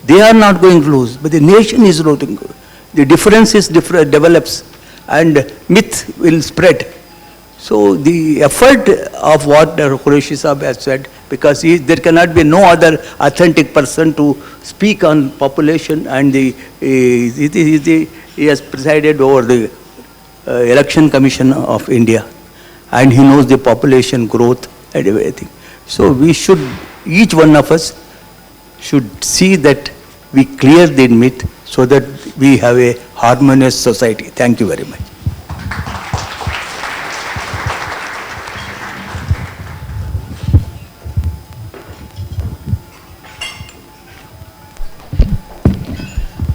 they are not going to lose, but the nation is losing. The difference is develops, and myth will spread. So the effort of what Quraishi Sahib has said, because there cannot be no other authentic person to speak on population, and he has presided over the Election Commission of India, and he knows the population growth and everything. So we should, each one of us should see that we clear the myth so that we have a harmonious society. Thank you very much.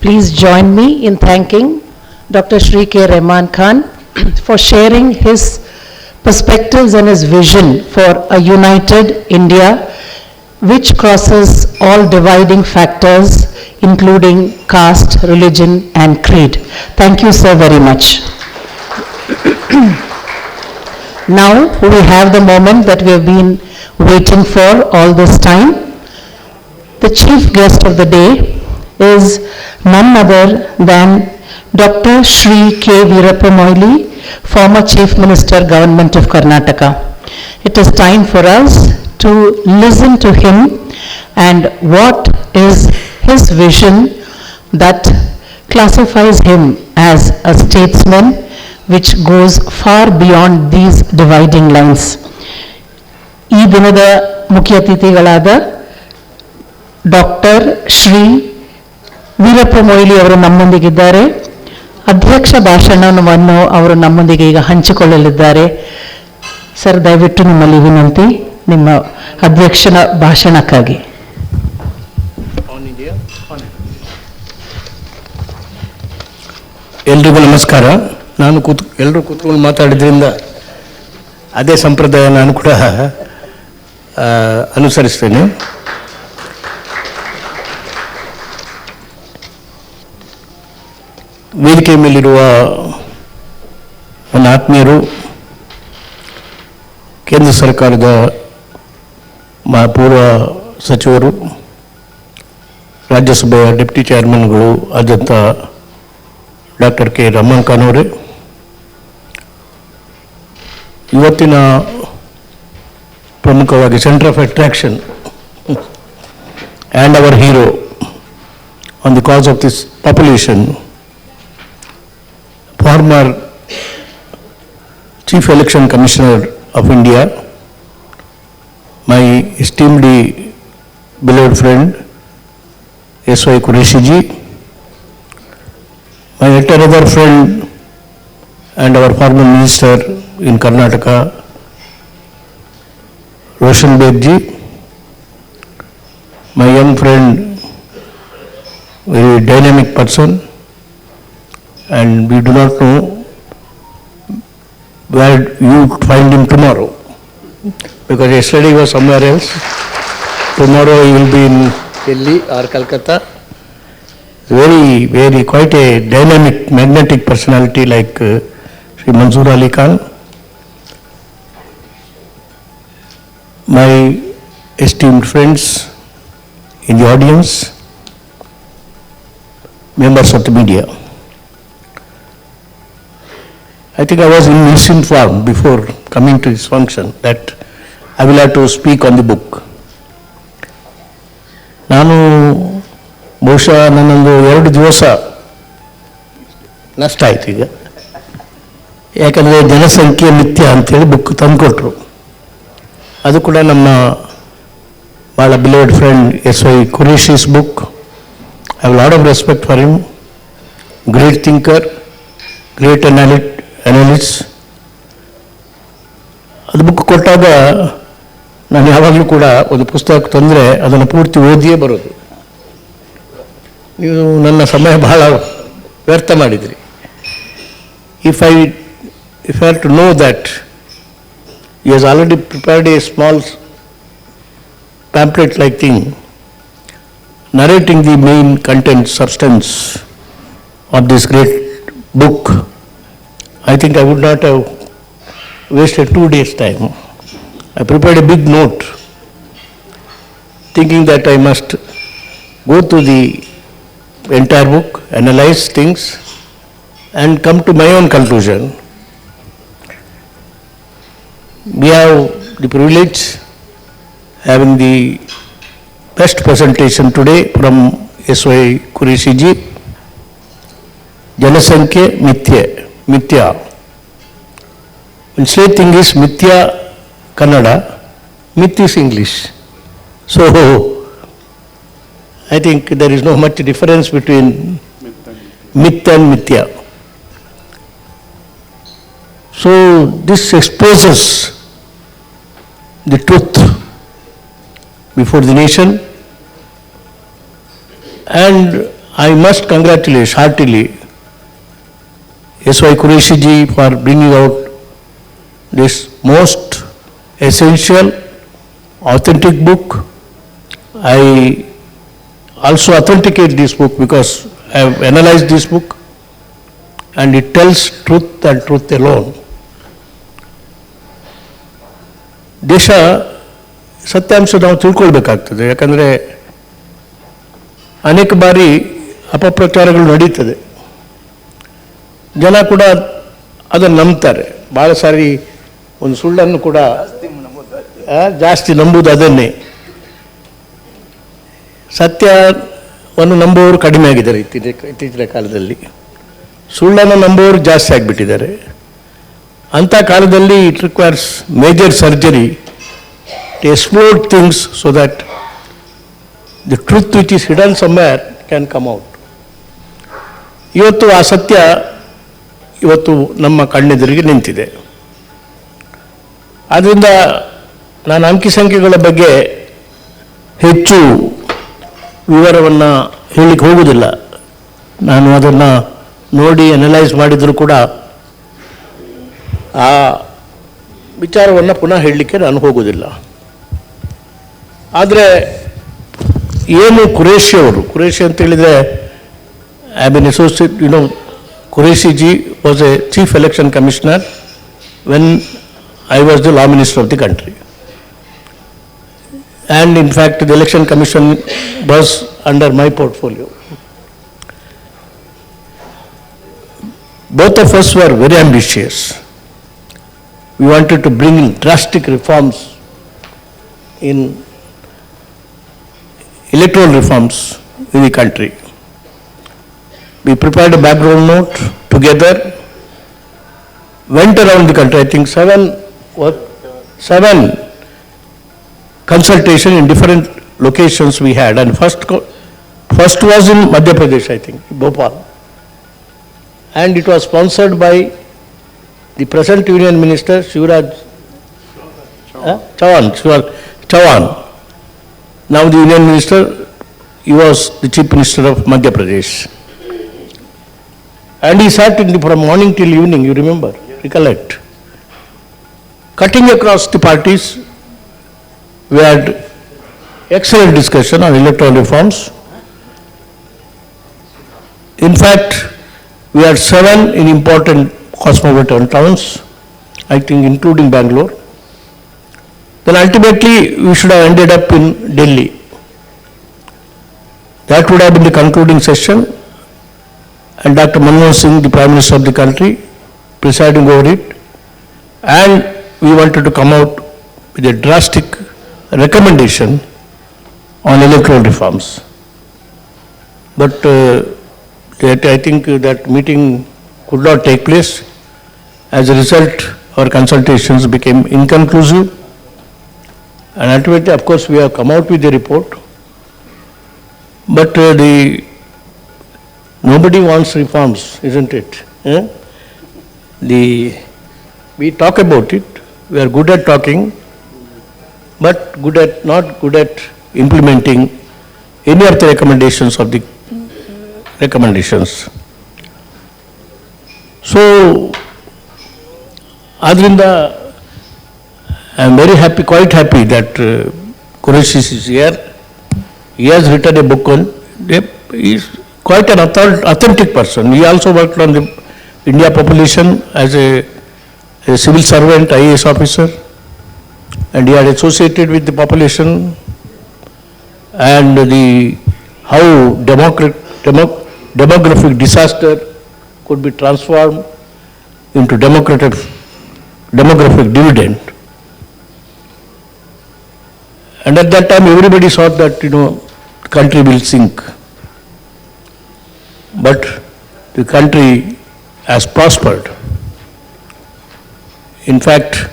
Please join me in thanking Dr. Shri K. Rahman Khan for sharing his perspectives and his vision for a united India which crosses all dividing factors, including caste, religion, and creed. Thank you so very much. Now we have the moment that we have been waiting for all this time. The chief guest of the day is none other than Dr. Shri K. Veerappa Moily, former Chief Minister, Government of Karnataka. It is time for us to listen to him and what is his vision that classifies him as a statesman which goes far beyond these dividing lines. ಈ ದಿನದ ಮುಖ್ಯ ಅತಿಥಿಗಳಾದ doctor Shri Veerappa Moily ಅವರು ನಮ್ಮೊಂದಿಗಿದ್ದಾರೆ. ಅಧ್ಯಕ್ಷ ಭಾಷಣವನ್ನು ಅವರು ನಮ್ಮೊಂದಿಗೆ ಈಗ ಹಂಚಿಕೊಳ್ಳಲಿದ್ದಾರೆ. ಸರ್, ದಯವಿಟ್ಟು ನಿಮ್ಮಲ್ಲಿ ವಿನಂತಿ, ನಿಮ್ಮ ಅಧ್ಯಕ್ಷನ ಭಾಷಣಕ್ಕಾಗಿ. ಎಲ್ರಿಗೂ ನಮಸ್ಕಾರ. ನಾನು ಎಲ್ಲರೂ ಕೂತ್ಕೊಂಡು ಮಾತಾಡಿದ್ರಿಂದ ಅದೇ ಸಂಪ್ರದಾಯ ನಾನು ಕೂಡ ಅನುಸರಿಸ್ತೇನೆ. ವೇದಿಕೆ ಮೇಲಿರುವ ನನ್ನ ಆತ್ಮೀಯರು, ಕೇಂದ್ರ ಸರ್ಕಾರದ ಪೂರ್ವ ಸಚಿವರು, ರಾಜ್ಯಸಭೆಯ ಡೆಪ್ಟಿ ಚೇರ್ಮನ್ಗಳು ಆದಂಥ ಡಾಕ್ಟರ್ ಕೆ ರಹಮಾನ್ ಖಾನ್ ಅವರೇ, ಇವತ್ತಿನ ಪ್ರಮುಖವಾಗಿ centre of attraction and our hero on the cos of this population, former Chief Election Commissioner of India, my esteemed beloved friend S.Y. Quraishi ji, my yet another friend and our former minister in Karnataka, Roshan Beg ji, my young friend, very dynamic person, and we do not know where you find him tomorrow, because yesterday he was somewhere else, tomorrow he will be in Delhi or Calcutta. Very quite a dynamic, magnetic personality like Sri Manzoor Ali Khan. My esteemed friends in the audience, members of the media, I think I was misinformed before coming to this function that I will have to speak on the book. ನಾನು ಬಹುಶಃ ನನ್ನೊಂದು 2 ದಿವಸ ನಷ್ಟ ಆಯ್ತು ಈಗ. ಯಾಕಂದರೆ ಜನಸಂಖ್ಯೆ ಮಿಥ್ಯ ಅಂತೇಳಿ ಬುಕ್ ತಂದುಕೊಟ್ರು. ಅದು ಕೂಡ ನಮ್ಮ ಭಾಳ ಬಿಲೋವ್ಡ್ friend S.Y. Quraishi's book. I have a lot of respect for him. Great thinker, great analyst. ಅದು ಬುಕ್ ಕೊಟ್ಟಾಗ ನಾನು ಯಾವಾಗಲೂ ಕೂಡ ಒಂದು ಪುಸ್ತಕ ತಂದರೆ ಅದನ್ನು ಪೂರ್ತಿ ಓದಿಯೇ ಬರೋದು. ನೀವು ನನ್ನ ಸಮಯ ಬಹಳ ವ್ಯರ್ಥ ಮಾಡಿದ್ರಿ. If I had to know that he has already prepared a small pamphlet-like thing narrating the main content, substance of this great book, I think I would not have wasted 2 days' time. I prepared a big note, thinking that I must go through the entire book, analyze things, and come to my own conclusion. We have the privilege having the best presentation today from S.Y. Quraishi ji. Janasankhya Mithya. When straight thing is Mithya Kannada, Myth is English. So I think there is no much difference between myth and Mithya. So this exposes the truth before the nation, and I must congratulate heartily S.Y. Quraishi ji for bringing out this most essential, authentic book. I also authenticate this book because I have analyzed this book and it tells truth and truth alone. ದೇಶ ಸತ್ಯಾಂಶ ನಾವು ತಿಳ್ಕೊಳ್ಬೇಕಾಗ್ತದೆ. ಯಾಕಂದರೆ ಅನೇಕ ಬಾರಿ ಅಪಪ್ರಚಾರಗಳು ನಡೀತದೆ, ಜನ ಕೂಡ ಅದನ್ನು ನಂಬ್ತಾರೆ. ಭಾಳ ಸಾರಿ ಒಂದು ಸುಳ್ಳನ್ನು ಕೂಡ ಜಾಸ್ತಿ ನಂಬುವುದು ಅದನ್ನೇ. ಸತ್ಯವನ್ನು ನಂಬುವವರು ಕಡಿಮೆ ಆಗಿದ್ದಾರೆ ಇತ್ತೀಚಿನ ಕಾಲದಲ್ಲಿ, ಸುಳ್ಳನ್ನು ನಂಬುವವರು ಜಾಸ್ತಿ ಆಗಿಬಿಟ್ಟಿದ್ದಾರೆ. ಅಂಥ ಕಾಲದಲ್ಲಿ it requires major surgery to explore things so that the truth which is hidden somewhere can come out. ಇವತ್ತು ಆ ಸತ್ಯ ಇವತ್ತು ನಮ್ಮ ಕಣ್ಣೆದುರಿಗೆ ನಿಂತಿದೆ. ಆದ್ದರಿಂದ ನಾನು ಅಂಕಿ ಸಂಖ್ಯೆಗಳ ಬಗ್ಗೆ ಹೆಚ್ಚು ವಿವರವನ್ನು ಹೇಳಲಿಕ್ಕೆ ಹೋಗುವುದಿಲ್ಲ. ನಾನು ಅದನ್ನು ನೋಡಿ ಅನಲೈಸ್ ಮಾಡಿದರೂ ಕೂಡ ಆ ವಿಚಾರವನ್ನು ಪುನಃ ಹೇಳಲಿಕ್ಕೆ ನಾನು ಹೋಗುವುದಿಲ್ಲ. ಆದರೆ ಏನು ಕುರೇಶಿ ಅವರು, ಕುರೇಶಿ ಅಂತ ಹೇಳಿದರೆ I been associate, Quraishi ji was a chief election commissioner when I was the law minister of the country. And in fact, the election commission was under my portfolio. Both of us were very ambitious. We wanted to bring in drastic reforms in electoral reforms in the country. We prepared a background note together, went around the country, I think seven consultation in different locations we had. And first was in Madhya Pradesh, I think, Bhopal. And it was sponsored by the present Union Minister, Chauhan. Now the Union Minister, he was the Chief Minister of Madhya Pradesh. And he sat from morning till evening, you remember, recollect. Cutting across the parties, we had excellent discussion on electoral reforms. In fact, we had 7 in important cosmopolitan towns, I think including Bengaluru. Then ultimately, we should have ended up in Delhi. That would have been the concluding session. And Dr. Manmohan Singh, the Prime Minister of the country, presiding over it, and we wanted to come out with a drastic recommendation on electoral reforms. But I think that meeting could not take place. As a result, our consultations became inconclusive. And ultimately, of course, we have come out with a report. But nobody wants reforms, isn't it? We talk about it. We are good at talking, but not good at implementing any of the recommendations of the recommendations. So, Adrinda, I am very happy, quite happy that Quraishi is here. He has written a book on. He is quite an authentic person. He also worked on the India population as a civil servant, IAS officer, and he had associated with the population and how demographic disaster could be transformed into demographic dividend. And at that time, everybody thought that the country will sink. But the country has prospered. In fact,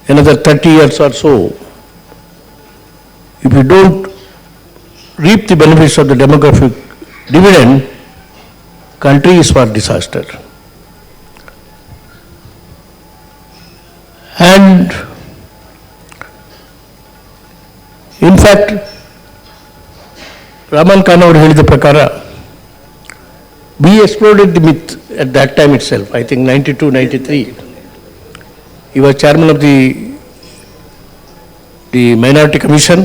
another 30 years or so, if you don't reap the benefits of the demographic dividend, country is for disaster. And in fact, Rahman Khan ಅವರು ಹೇಳಿದ ಪ್ರಕಾರ, we exploded the myth at that time itself, I think 92, 93. He was chairman of the Minority Commission.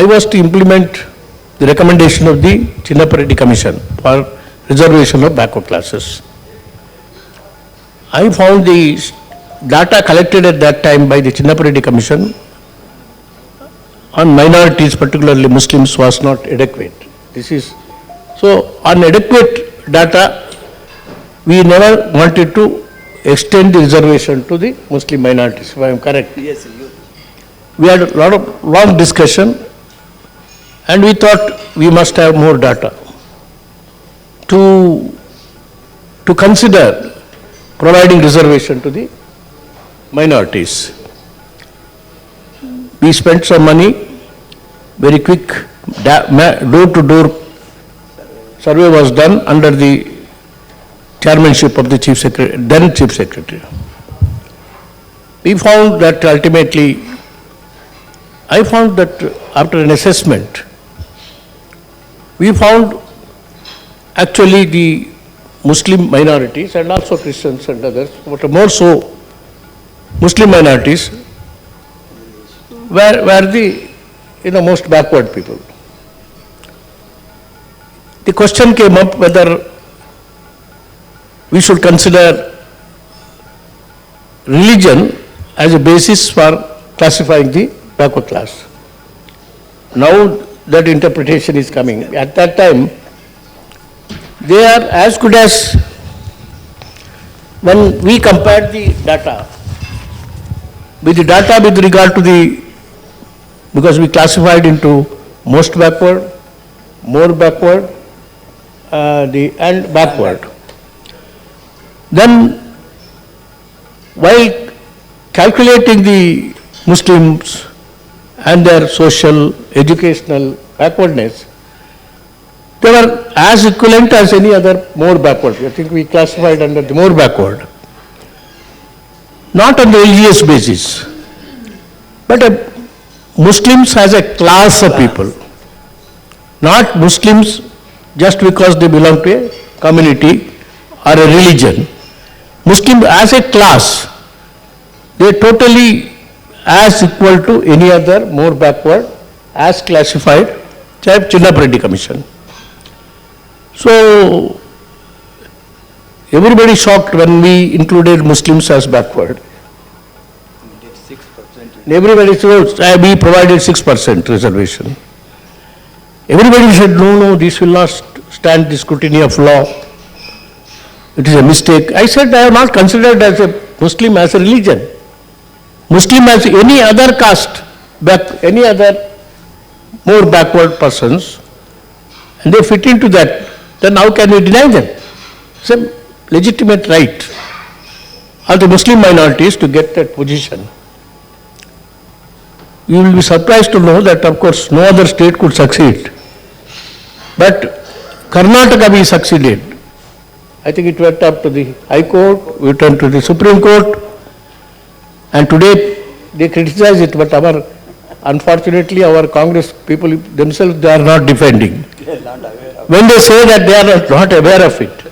I was to implement the recommendation of the Chinnappa Commission for reservation of backward classes. I found the data collected at that time by the Chinnappa Commission on minorities, particularly Muslims, was not adequate. So on adequate data, we never wanted to extend the reservation to the Muslim minorities, if I am correct. Yes, We had a lot of long discussion, and we thought we must have more data to consider providing reservation to the minorities. we spent some money, very quick, door-to-door survey was done under the chairmanship of the then Chief Secretary. We found that ultimately, I found that after an assessment, we found actually the Muslim minorities and also Christians and others, but more so Muslim minorities, were the most backward people. The question came up whether we should consider religion as a basis for classifying the backward class. Now that interpretation is coming. At that time, they are as good as, when we compared the data with regard to the, because we classified into most backward, more backward, and backward. Then, while calculating the Muslims and their social, educational backwardness, they were as equivalent as any other more backward. I think we classified under the more backward. Not on the religious basis, but Muslims as a class of people. Not Muslims just because they belong to a community or a religion. Muslims as a class, they are totally as equal to any other more backward as classified, Chinnapreddy Commission. So, everybody shocked when we included Muslims as backward. Everybody said, we provided 6% reservation. Everybody said, no, this will not stand the scrutiny of law. It is a mistake. I said, I have not considered as a Muslim as a religion. Muslim as any other caste, any other more backward persons, and they fit into that. Then how can we deny them? It's a legitimate right of the Muslim minorities to get that position. You will be surprised to know that, of course, no other state could succeed. But Karnataka, we succeeded. I think it went up to the High Court, we went to the Supreme Court, and today they criticize it, but unfortunately our Congress people themselves, they are not defending. When they say that they are not aware of it,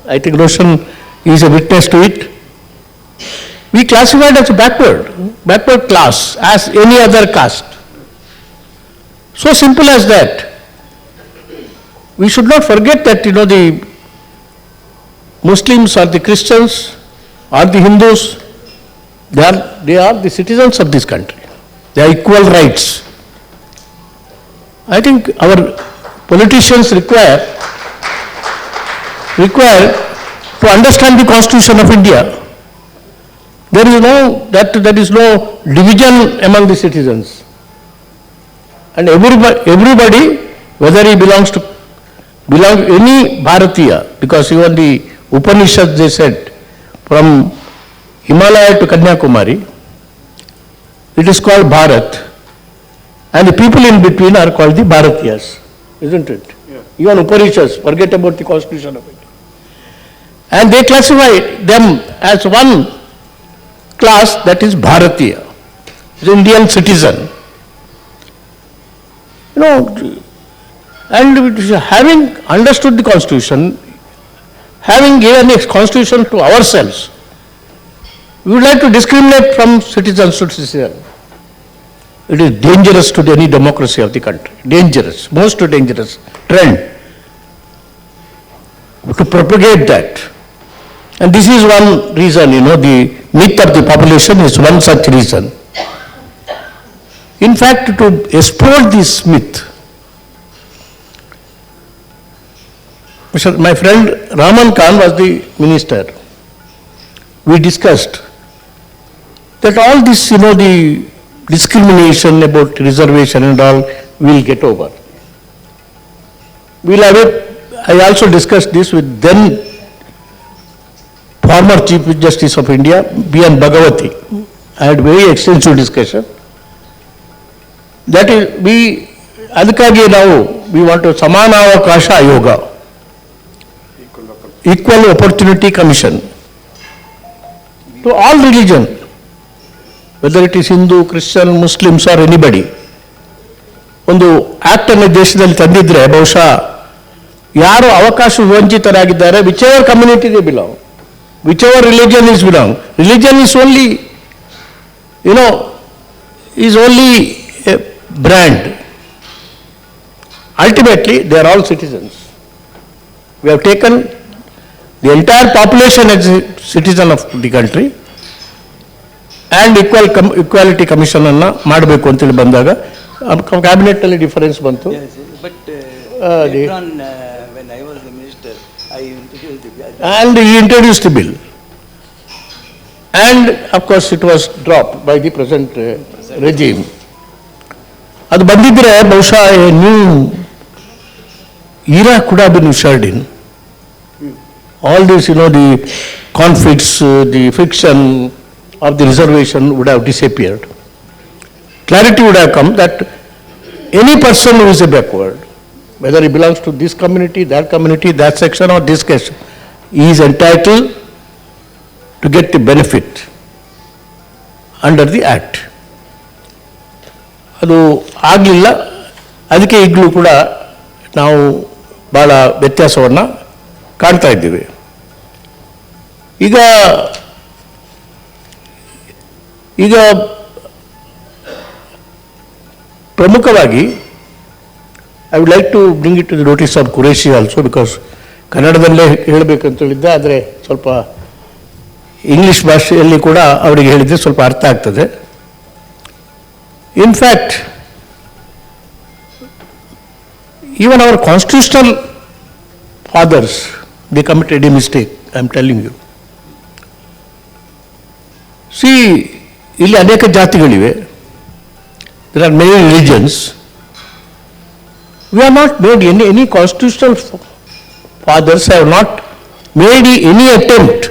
I think Roshan is a witness to it. We classified as a backward class, as any other caste. So simple as that. We should not forget that, the Muslims or the Christians or the Hindus, they are the citizens of this country. They are equal rights. I think our politicians require to understand the Constitution of India. There is no division among the citizens. And everybody, whether he belongs to any Bharatiya, because even the Upanishads, they said, from Himalaya to Kanyakumari, it is called Bharat, and the people in between are called the Bharatiyas, isn't it? Yeah. Even Upanishads, forget about the Constitution of India. And they classify them as one class, that is Bharatiya, the Indian citizen. And having understood the Constitution, having given a Constitution to ourselves, we would like to discriminate from citizen to citizen. It is dangerous to any democracy of the country. Dangerous, most dangerous trend to propagate that. And this is one reason, the myth of the population is one such reason. In fact, to explore this myth, my friend Rahman was the minister. We discussed that all this, the discrimination about reservation and all, will get over. We'll have it. I also discussed this with then former Chief Justice of India, B.N. Bhagavati. I had very extensive discussion. That is ಅದಕ್ಕಾಗಿ ನಾವು we want ಸಮಾನಾವಕಾಶ ಆಯೋಗ, equal opportunity commission to all religion, whether it is Hindu, Christian, Muslims or anybody. ಒಂದು act ಅನ್ನು ದೇಶದಲ್ಲಿ ತಂದಿದ್ರೆ ಬಹುಶಃ ಯಾರು ಅವಕಾಶ ವಂಚಿತರಾಗಿದ್ದಾರೆ, which ever community they belong, which ever religion is belong. Religion is only, is only a brand. Ultimately, they are all citizens. We have taken the entire population as a citizen of the country, and equality commission anna ಮಾಡಬೇಕು ಅಂತೇಳಿ ಬಂದಾಗ cabinet ಅಲ್ಲಿ difference ಬಂತು. Later on, when I was the minister, I introduced the bill. And he introduced the bill. And of course it was dropped by the present regime. ಅದು ಬಂದಿದ್ರೆ ಬಹುಶಃ a new era could have been ushered in. All this, the conflicts, the friction of the reservation would have disappeared. Clarity would have come that any person who is a backward, whether he belongs to this community, that section or this section, he is entitled to get the benefit under the act. ಅದು ಆಗಲಿಲ್ಲ. ಅದಕ್ಕೆ ಈಗಲೂ ಕೂಡ ನಾವು ಭಾಳ ವ್ಯತ್ಯಾಸವನ್ನು ಕಾಣ್ತಾ ಇದ್ದೀವಿ. ಈಗ ಪ್ರಮುಖವಾಗಿ I would like to bring it to the notice of Quraishi also, because ಕನ್ನಡದಲ್ಲೇ ಹೇಳಬೇಕಂತ ಹೇಳಿದ್ದೆ, ಆದರೆ ಸ್ವಲ್ಪ ಇಂಗ್ಲಿಷ್ ಭಾಷೆಯಲ್ಲಿ ಕೂಡ ಅವರಿಗೆ ಹೇಳಿದರೆ ಸ್ವಲ್ಪ ಅರ್ಥ ಆಗ್ತದೆ. In fact, even our constitutional fathers, they committed a mistake, I am telling you. See, ಇಲ್ಲಿ ಅನೇಕ ಜಾತಿಗಳಿವೆ. There are many religions. We have not made any constitutional fathers have not made any attempt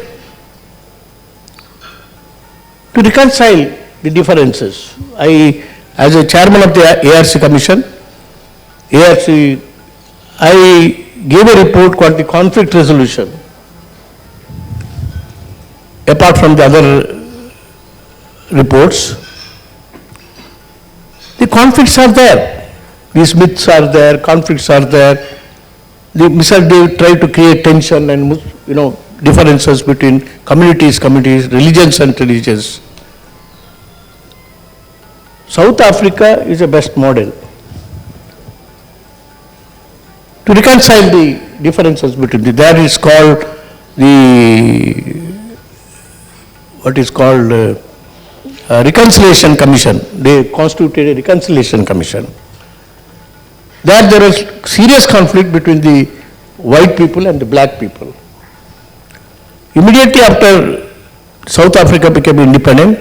to reconcile the differences. As a chairman of the ARC Commission, I gave a report called the conflict resolution. Apart from the other reports, the conflicts are there. These myths are there, conflicts are there. They try to create tension and differences between communities, religions and religions. South Africa is a best model to reconcile the differences between them. That is called Reconciliation Commission. They constituted a Reconciliation Commission. There was serious conflict between the white people and the black people. Immediately after South Africa became independent,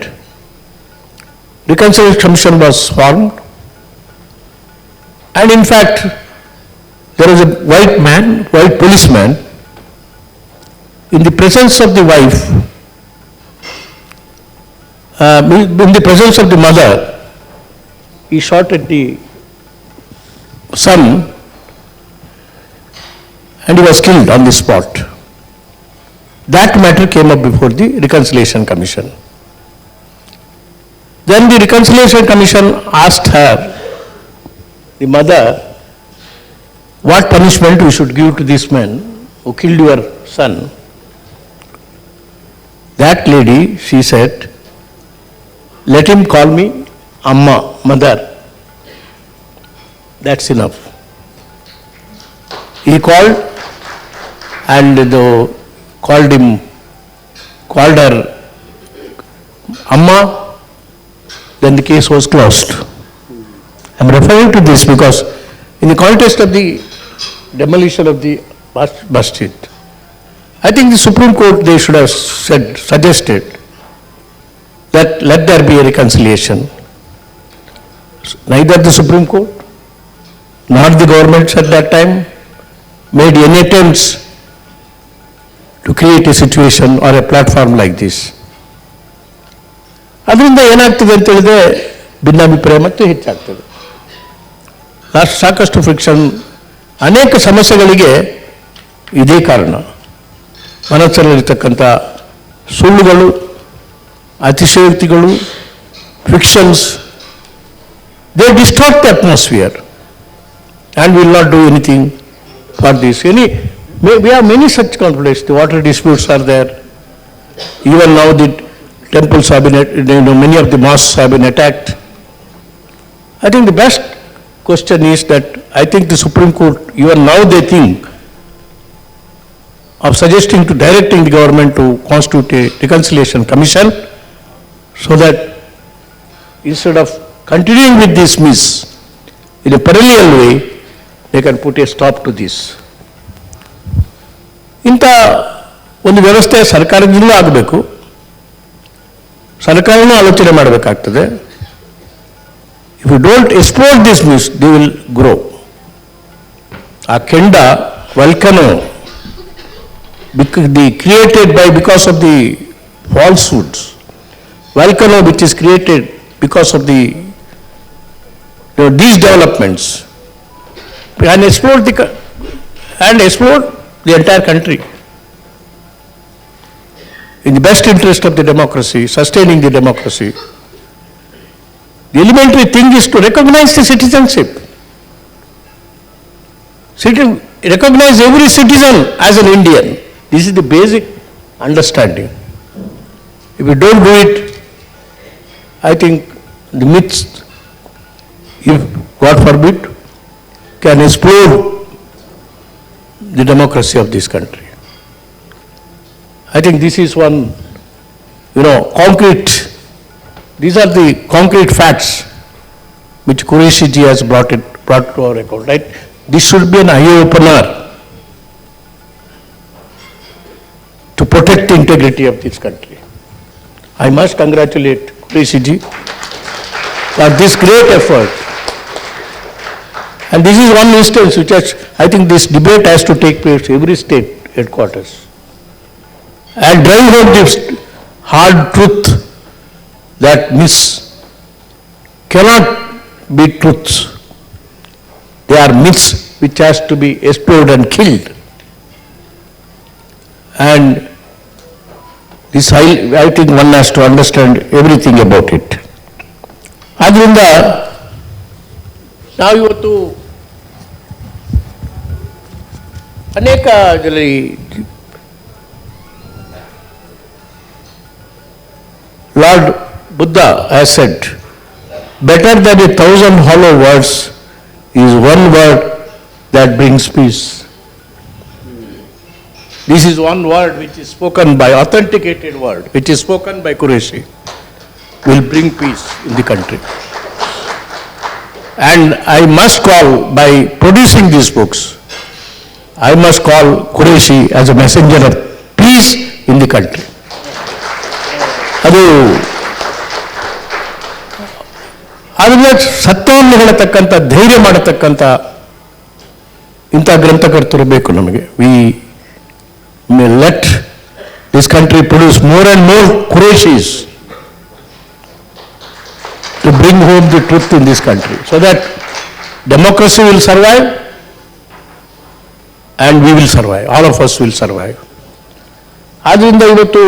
Reconciliation Commission was formed, and in fact, there was a white policeman, in the presence of the wife, in the presence of the mother, he shot at the son and he was killed on the spot. That matter came up before the Reconciliation Commission. Then the Reconciliation Commission asked her, the mother, what punishment we should give to this man who killed your son. That lady, she said, let him call me Amma, mother. That's enough. He called and called her Amma, then the case was closed. I am referring to this because in the context of the demolition of the masjid, I think the Supreme Court, they should have suggested that let there be a reconciliation. Neither the Supreme Court nor the governments at that time made any attempts to create a situation or a platform like this. ಅದರಿಂದ ಏನಾಗ್ತದೆ ಅಂತ ಹೇಳಿದ್ರೆ ಭಿನ್ನಾಭಿಪ್ರಾಯ ಮತ್ತು ಹೆಚ್ಚಾಗ್ತದೆ. ಸಾಕಷ್ಟು friction, ಅನೇಕ ಸಮಸ್ಯೆಗಳಿಗೆ ಇದೇ ಕಾರಣ. ಮನಸ್ಸಿನಲ್ಲಿರ್ತಕ್ಕಂಥ ಸುಳ್ಳುಗಳು, ಅತಿಶಯೋಕ್ತಿಗಳು, fictions, they distort the atmosphere and will not do anything for this. We have many such conflicts. The water disputes are there. Even now the temples have been, many of the mosques have been attacked. I think the best question is that I think the Supreme Court, even now they think of suggesting to directing the government to constitute a reconciliation commission so that instead of continuing with this miss in a perennial way, they can put a stop to this. ಇಂಥ ಒಂದು ವ್ಯವಸ್ಥೆ ಸರ್ಕಾರದಿಂದಲೂ ಆಗಬೇಕು, ಸರ್ಕಾರನೂ ಆಲೋಚನೆ ಮಾಡಬೇಕಾಗ್ತದೆ. If you don't exploit this miss, they will grow. ಆ ಕೆಂಡ, volcano, created because of the falsehoods, volcano which is created because of these developments, and explode the entire country in the best interest of the democracy, sustaining the democracy. The elementary thing is to recognize the citizenship. Recognize every citizen as an Indian. This is the basic understanding. If we don't do it, I think the myths, if God forbid, can explode the democracy of this country. I think this is one, concrete, these are the concrete facts which Quraishi ji has brought to our account, right? This should be an eye-opener to protect the integrity of this country. I must congratulate Quraishi ji for this great effort. And this is one instance which I think this debate has to take place every state headquarters. And drive home this hard truth that myths cannot be truths. They are myths which has to be explored and killed. And this, I think one has to understand everything about it. ಆದ್ದರಿಂದ ನಾವಿವತ್ತು ಅನೇಕ Lord Buddha has said, better than 1,000 hollow words is one word that brings peace. This is one word which is spoken by, authenticated word, which is spoken by Quraishi, will bring peace in the country. And I must call, by producing these books, I must call Quraishi as a messenger of peace in the country. ಅದರಿಂದ ಸತ್ಯವನ್ನು ಹೇಳತಕ್ಕಂಥ, ಧೈರ್ಯ ಮಾಡತಕ್ಕಂಥ ಇಂಥ ಗ್ರಂಥಕರ್ತರು ಬೇಕು ನಮಗೆ. We may let this country produce more and more Quraishis to bring home the truth in this country, so that democracy will survive and we will survive, all of us will survive. ಆದ್ದರಿಂದ ಇವತ್ತು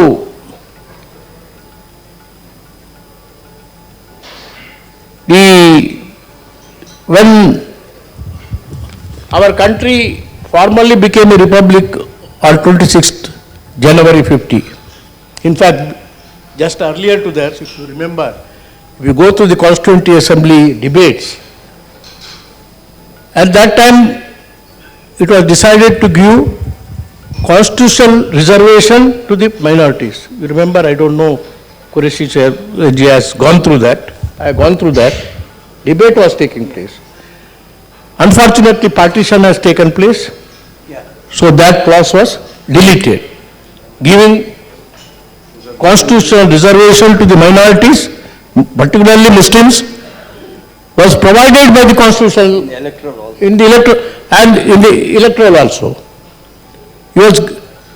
when our country formally became a republic on 26th January 50. In fact, just earlier to that, if you remember, if you go to the Constituent Assembly debates, at that time it was decided to give constitutional reservation to the minorities. You remember, I don't know, Quraishi ji has gone through that. I have gone through that. Debate was taking place. Unfortunately, partition has taken place. So that clause was deleted, giving constitutional reservation to the minorities, particularly Muslims, was provided by the constitutional in the electoral also.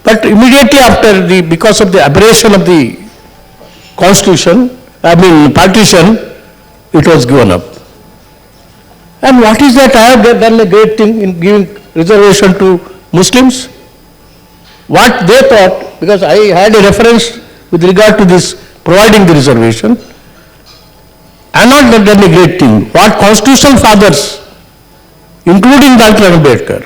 But immediately after because of the aberration of the constitution, partition, it was given up. And what is that? I have done a great thing in giving reservation to Muslims. What they thought, because I had a reference with regard to this providing the reservation, I have not done a great thing. What constitutional fathers, including Dr. Ambedkar,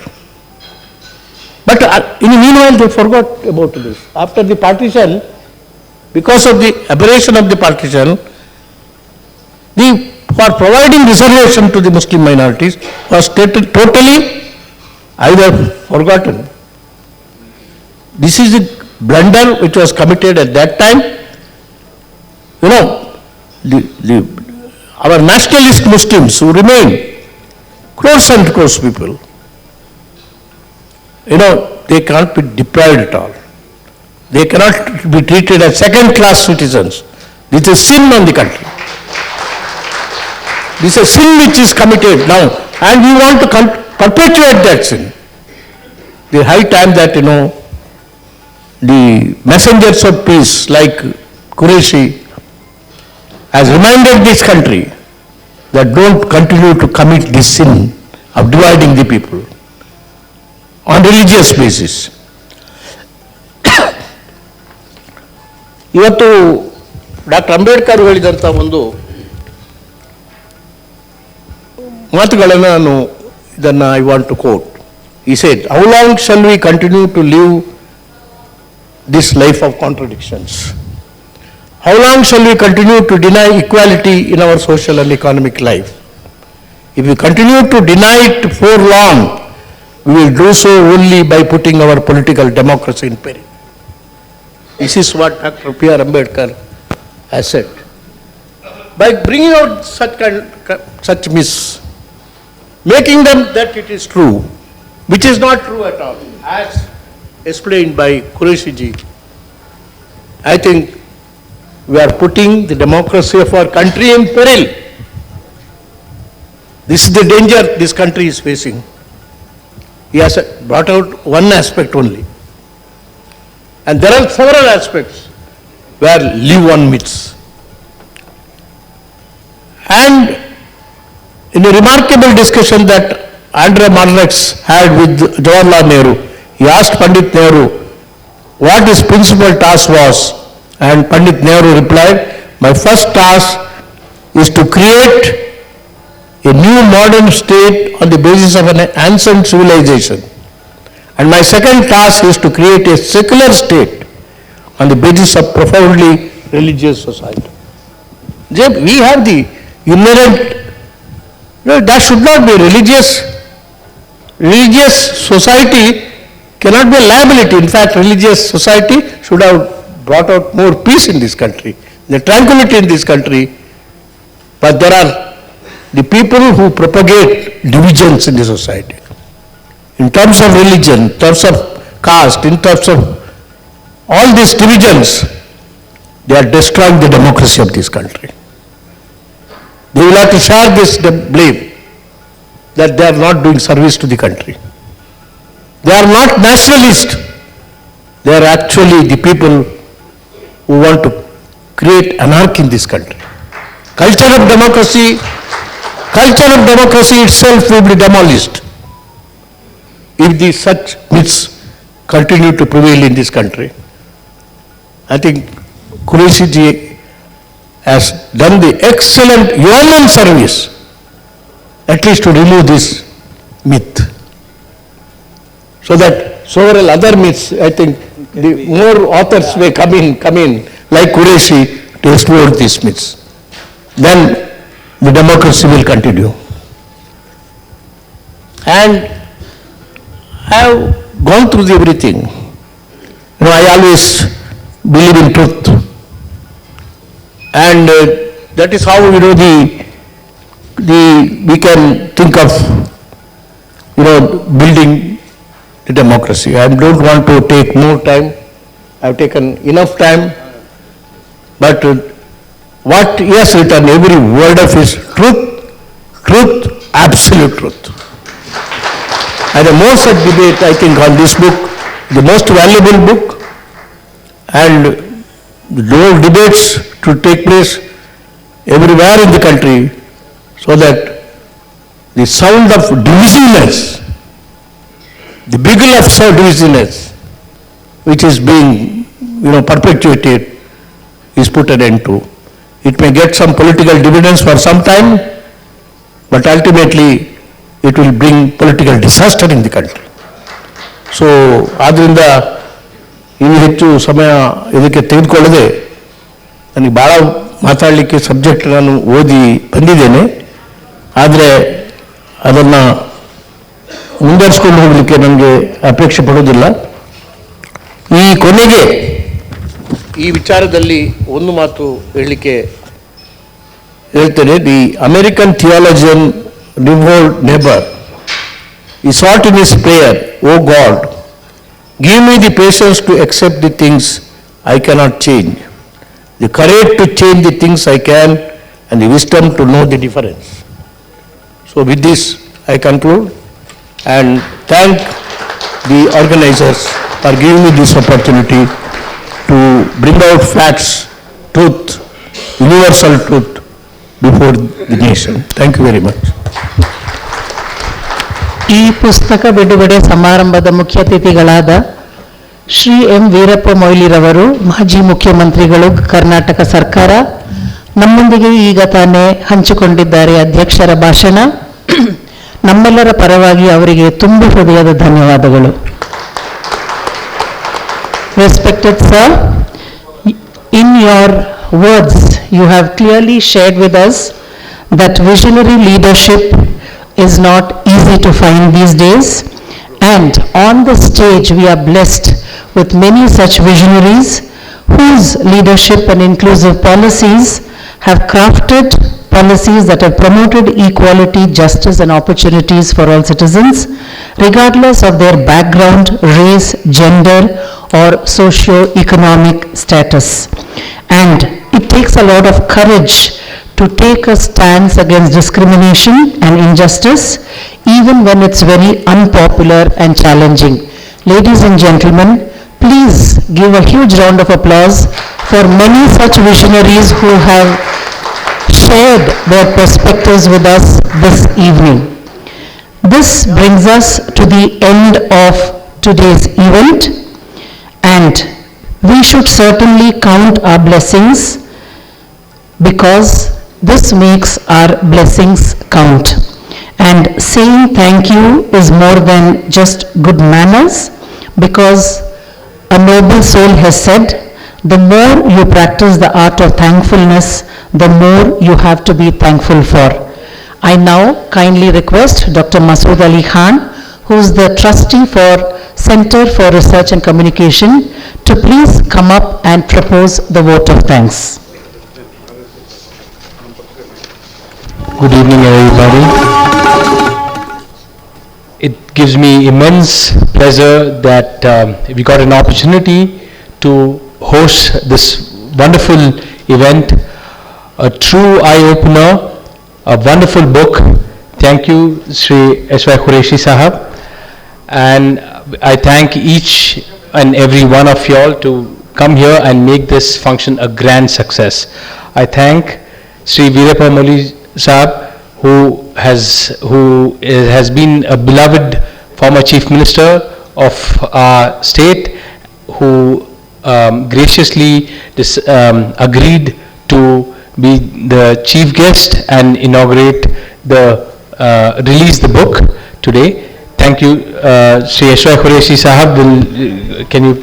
but in the meanwhile they forgot about this. After the partition, because of the aberration of the partition, for providing reservation to the Muslim minorities was totally either forgotten. This is the blunder which was committed at that time. You know, our nationalist Muslims who remain crores and crores people, you know, they cannot be deprived at all. They cannot be treated as second-class citizens. This is a sin on the country. This is a sin which is committed now, and we want to perpetuate that sin. The high time that, you know, the messengers of peace like Quraishi has reminded this country that don't continue to commit this sin of dividing the people on religious basis. ಇವತ್ತು doctor Ambedkar ಹೇಳಿದಂಥ ಒಂದು ಮಾತುಗಳನ್ನು ನಾನು ಇದನ್ನು I want to quote. He said, how long shall we continue to live this life of contradictions? How long shall we continue to deny equality in our social and economic life? If we continue to deny it for long, we will do so only by putting our political democracy in peril. This is what Dr. P.R. Ambedkar has said. By bringing out such myths, making them that it is true, which is not true at all, as explained by Quraishi ji, I think we are putting the democracy of our country in peril. This is the danger this country is facing. He has brought out one aspect only. And there are several aspects where live on myths. And in a remarkable discussion that Andrea Marnax had with Jawaharlal Nehru, he asked Pandit Nehru what his principal task was, and Pandit Nehru replied, my first task is to create a new modern state on the basis of an ancient civilization. And my second task is to create a secular state on the basis of profoundly religious society. We have the inherent, that should not be religious. Religious society cannot be a liability. In fact, religious society should have brought out more peace in this country, the tranquility in this country. But there are the people who propagate divisions in the society. In terms of religion, in terms of caste, in terms of all these divisions, they are destroying the democracy of this country. They will have to share this blame that they are not doing service to the country. They are not nationalists. They are actually the people who want to create anarchy in this country. Culture of democracy itself will be demolished if these such myths continue to prevail in this country. I think Quraishi ji has done the excellent yeoman service, at least to remove this myth. So that several other myths, I think the more authors may come in, like Quraishi, to explore these myths. Then the democracy will continue. And I have gone through everything. I always believe in truth. And that is how, we can think of, building the democracy. I don't want to take more time. I have taken enough time. But what he has written, every word of his truth, absolute truth. And the more such debate, I think, on this book, the most valuable book, and more debates to take place everywhere in the country, so that the sound of divisiveness, the beagle of so divisiveness, which is being, perpetuated, is put an end to. It may get some political dividends for some time, but ultimately it will bring political disaster in the country. So ಆದ್ದರಿಂದ ಇನ್ನು ಹೆಚ್ಚು ಸಮಯ ಇದಕ್ಕೆ ತೆಗೆದುಕೊಳ್ಳದೆ ನನಗೆ ಭಾಳ ಮಾತಾಡಲಿಕ್ಕೆ subject ನಾನು ಓದಿ ಬಂದಿದ್ದೇನೆ, ಆದರೆ ಅದನ್ನು ಮುಂದುವರಿಸ್ಕೊಂಡು ಹೋಗಲಿಕ್ಕೆ ನನಗೆ ಅಪೇಕ್ಷೆ ಪಡೋದಿಲ್ಲ. ಈ ಕೊನೆಗೆ ಈ ವಿಚಾರದಲ್ಲಿ ಒಂದು ಮಾತು ಹೇಳಲಿಕ್ಕೆ ಹೇಳ್ತೇನೆ. The American theologian Reinhold Niebuhr he sought in his prayer, O God, give me the patience to accept the things I cannot change, the courage to change the things I can, and the wisdom to know the difference. So with this, I conclude and thank the organizers for giving me this opportunity to bring out facts, truth, universal truth before the nation. Thank you very much. ಈ ಪುಸ್ತಕ ಬಿಡುಗಡೆ ಸಮಾರಂಭದ ಮುಖ್ಯ ಅತಿಥಿಗಳಾದ Shri M Veerappa ಮೊಯ್ಲಿರವರು, ಮಾಜಿ ಮುಖ್ಯಮಂತ್ರಿಗಳು, ಕರ್ನಾಟಕ ಸರ್ಕಾರ, ನಮ್ಮೊಂದಿಗೆ ಈಗ ತಾನೇ ಹಂಚಿಕೊಂಡಿದ್ದಾರೆ ಅಧ್ಯಕ್ಷರ ಭಾಷಣ. ನಮ್ಮೆಲ್ಲರ ಪರವಾಗಿ ಅವರಿಗೆ ತುಂಬ ಹೃದಯದ ಧನ್ಯವಾದಗಳು. Respected sir, in your words you have clearly shared with us that visionary leadership is not easy to find these days, and on the stage we are blessed with many such visionaries whose leadership and inclusive policies have crafted policies that have promoted equality, justice and opportunities for all citizens, regardless of their background, race, gender or socio-economic status. And it takes a lot of courage to take a stance against discrimination and injustice, even when it's very unpopular and challenging. Ladies and gentlemen, please give a huge round of applause for many such visionaries who have shared their perspectives with us this evening. This brings us to the end of today's event, and we should certainly count our blessings, because this makes our blessings count. And saying thank you is more than just good manners, because a noble soul has said, the more you practice the art of thankfulness, the more you have to be thankful for. I now kindly request Dr. Masood Ali Khan, who is the trustee for Center for Research and Communication, to please come up and propose the vote of thanks. Good evening, everybody. It gives me immense pleasure that we got an opportunity to host this wonderful event, a true eye-opener, a wonderful book. Thank you, Sri S.Y. Quraishi Sahab. And I thank each and every one of you all to come here and make this function a grand success. I thank Sri Veerappa Moily Sahab, who has been a beloved former Chief Minister of our state, who graciously agreed to be the chief guest and release the book today. Thank you, Sri S.Y. Quraishi Sahab. Can you?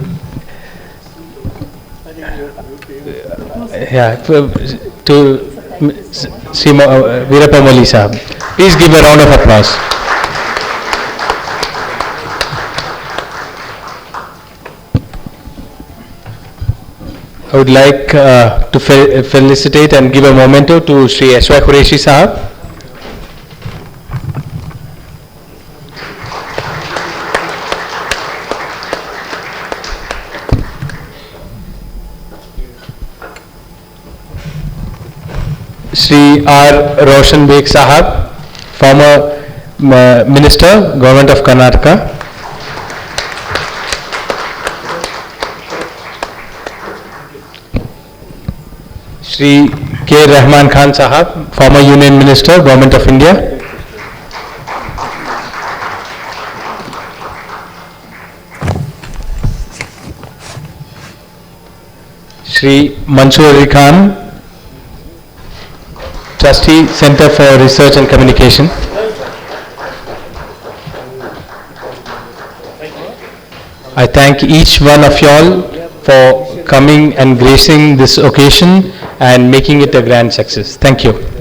To Sri Veerappa Moily Sahab. Please give a round of applause. I would like to felicitate and give a memento to Sri S.Y. Quraishi Sahab. Sri R. Roshan Beg Sahab, former Minister, Government of Karnataka. Sri K. Rahman Khan Sahab, former Union Minister, Government of India. Shri Mansoor Ali Khan, Trustee, Center for Research and Communication. I thank each one of y'all for coming and gracing this occasion and making it a grand success. Thank you.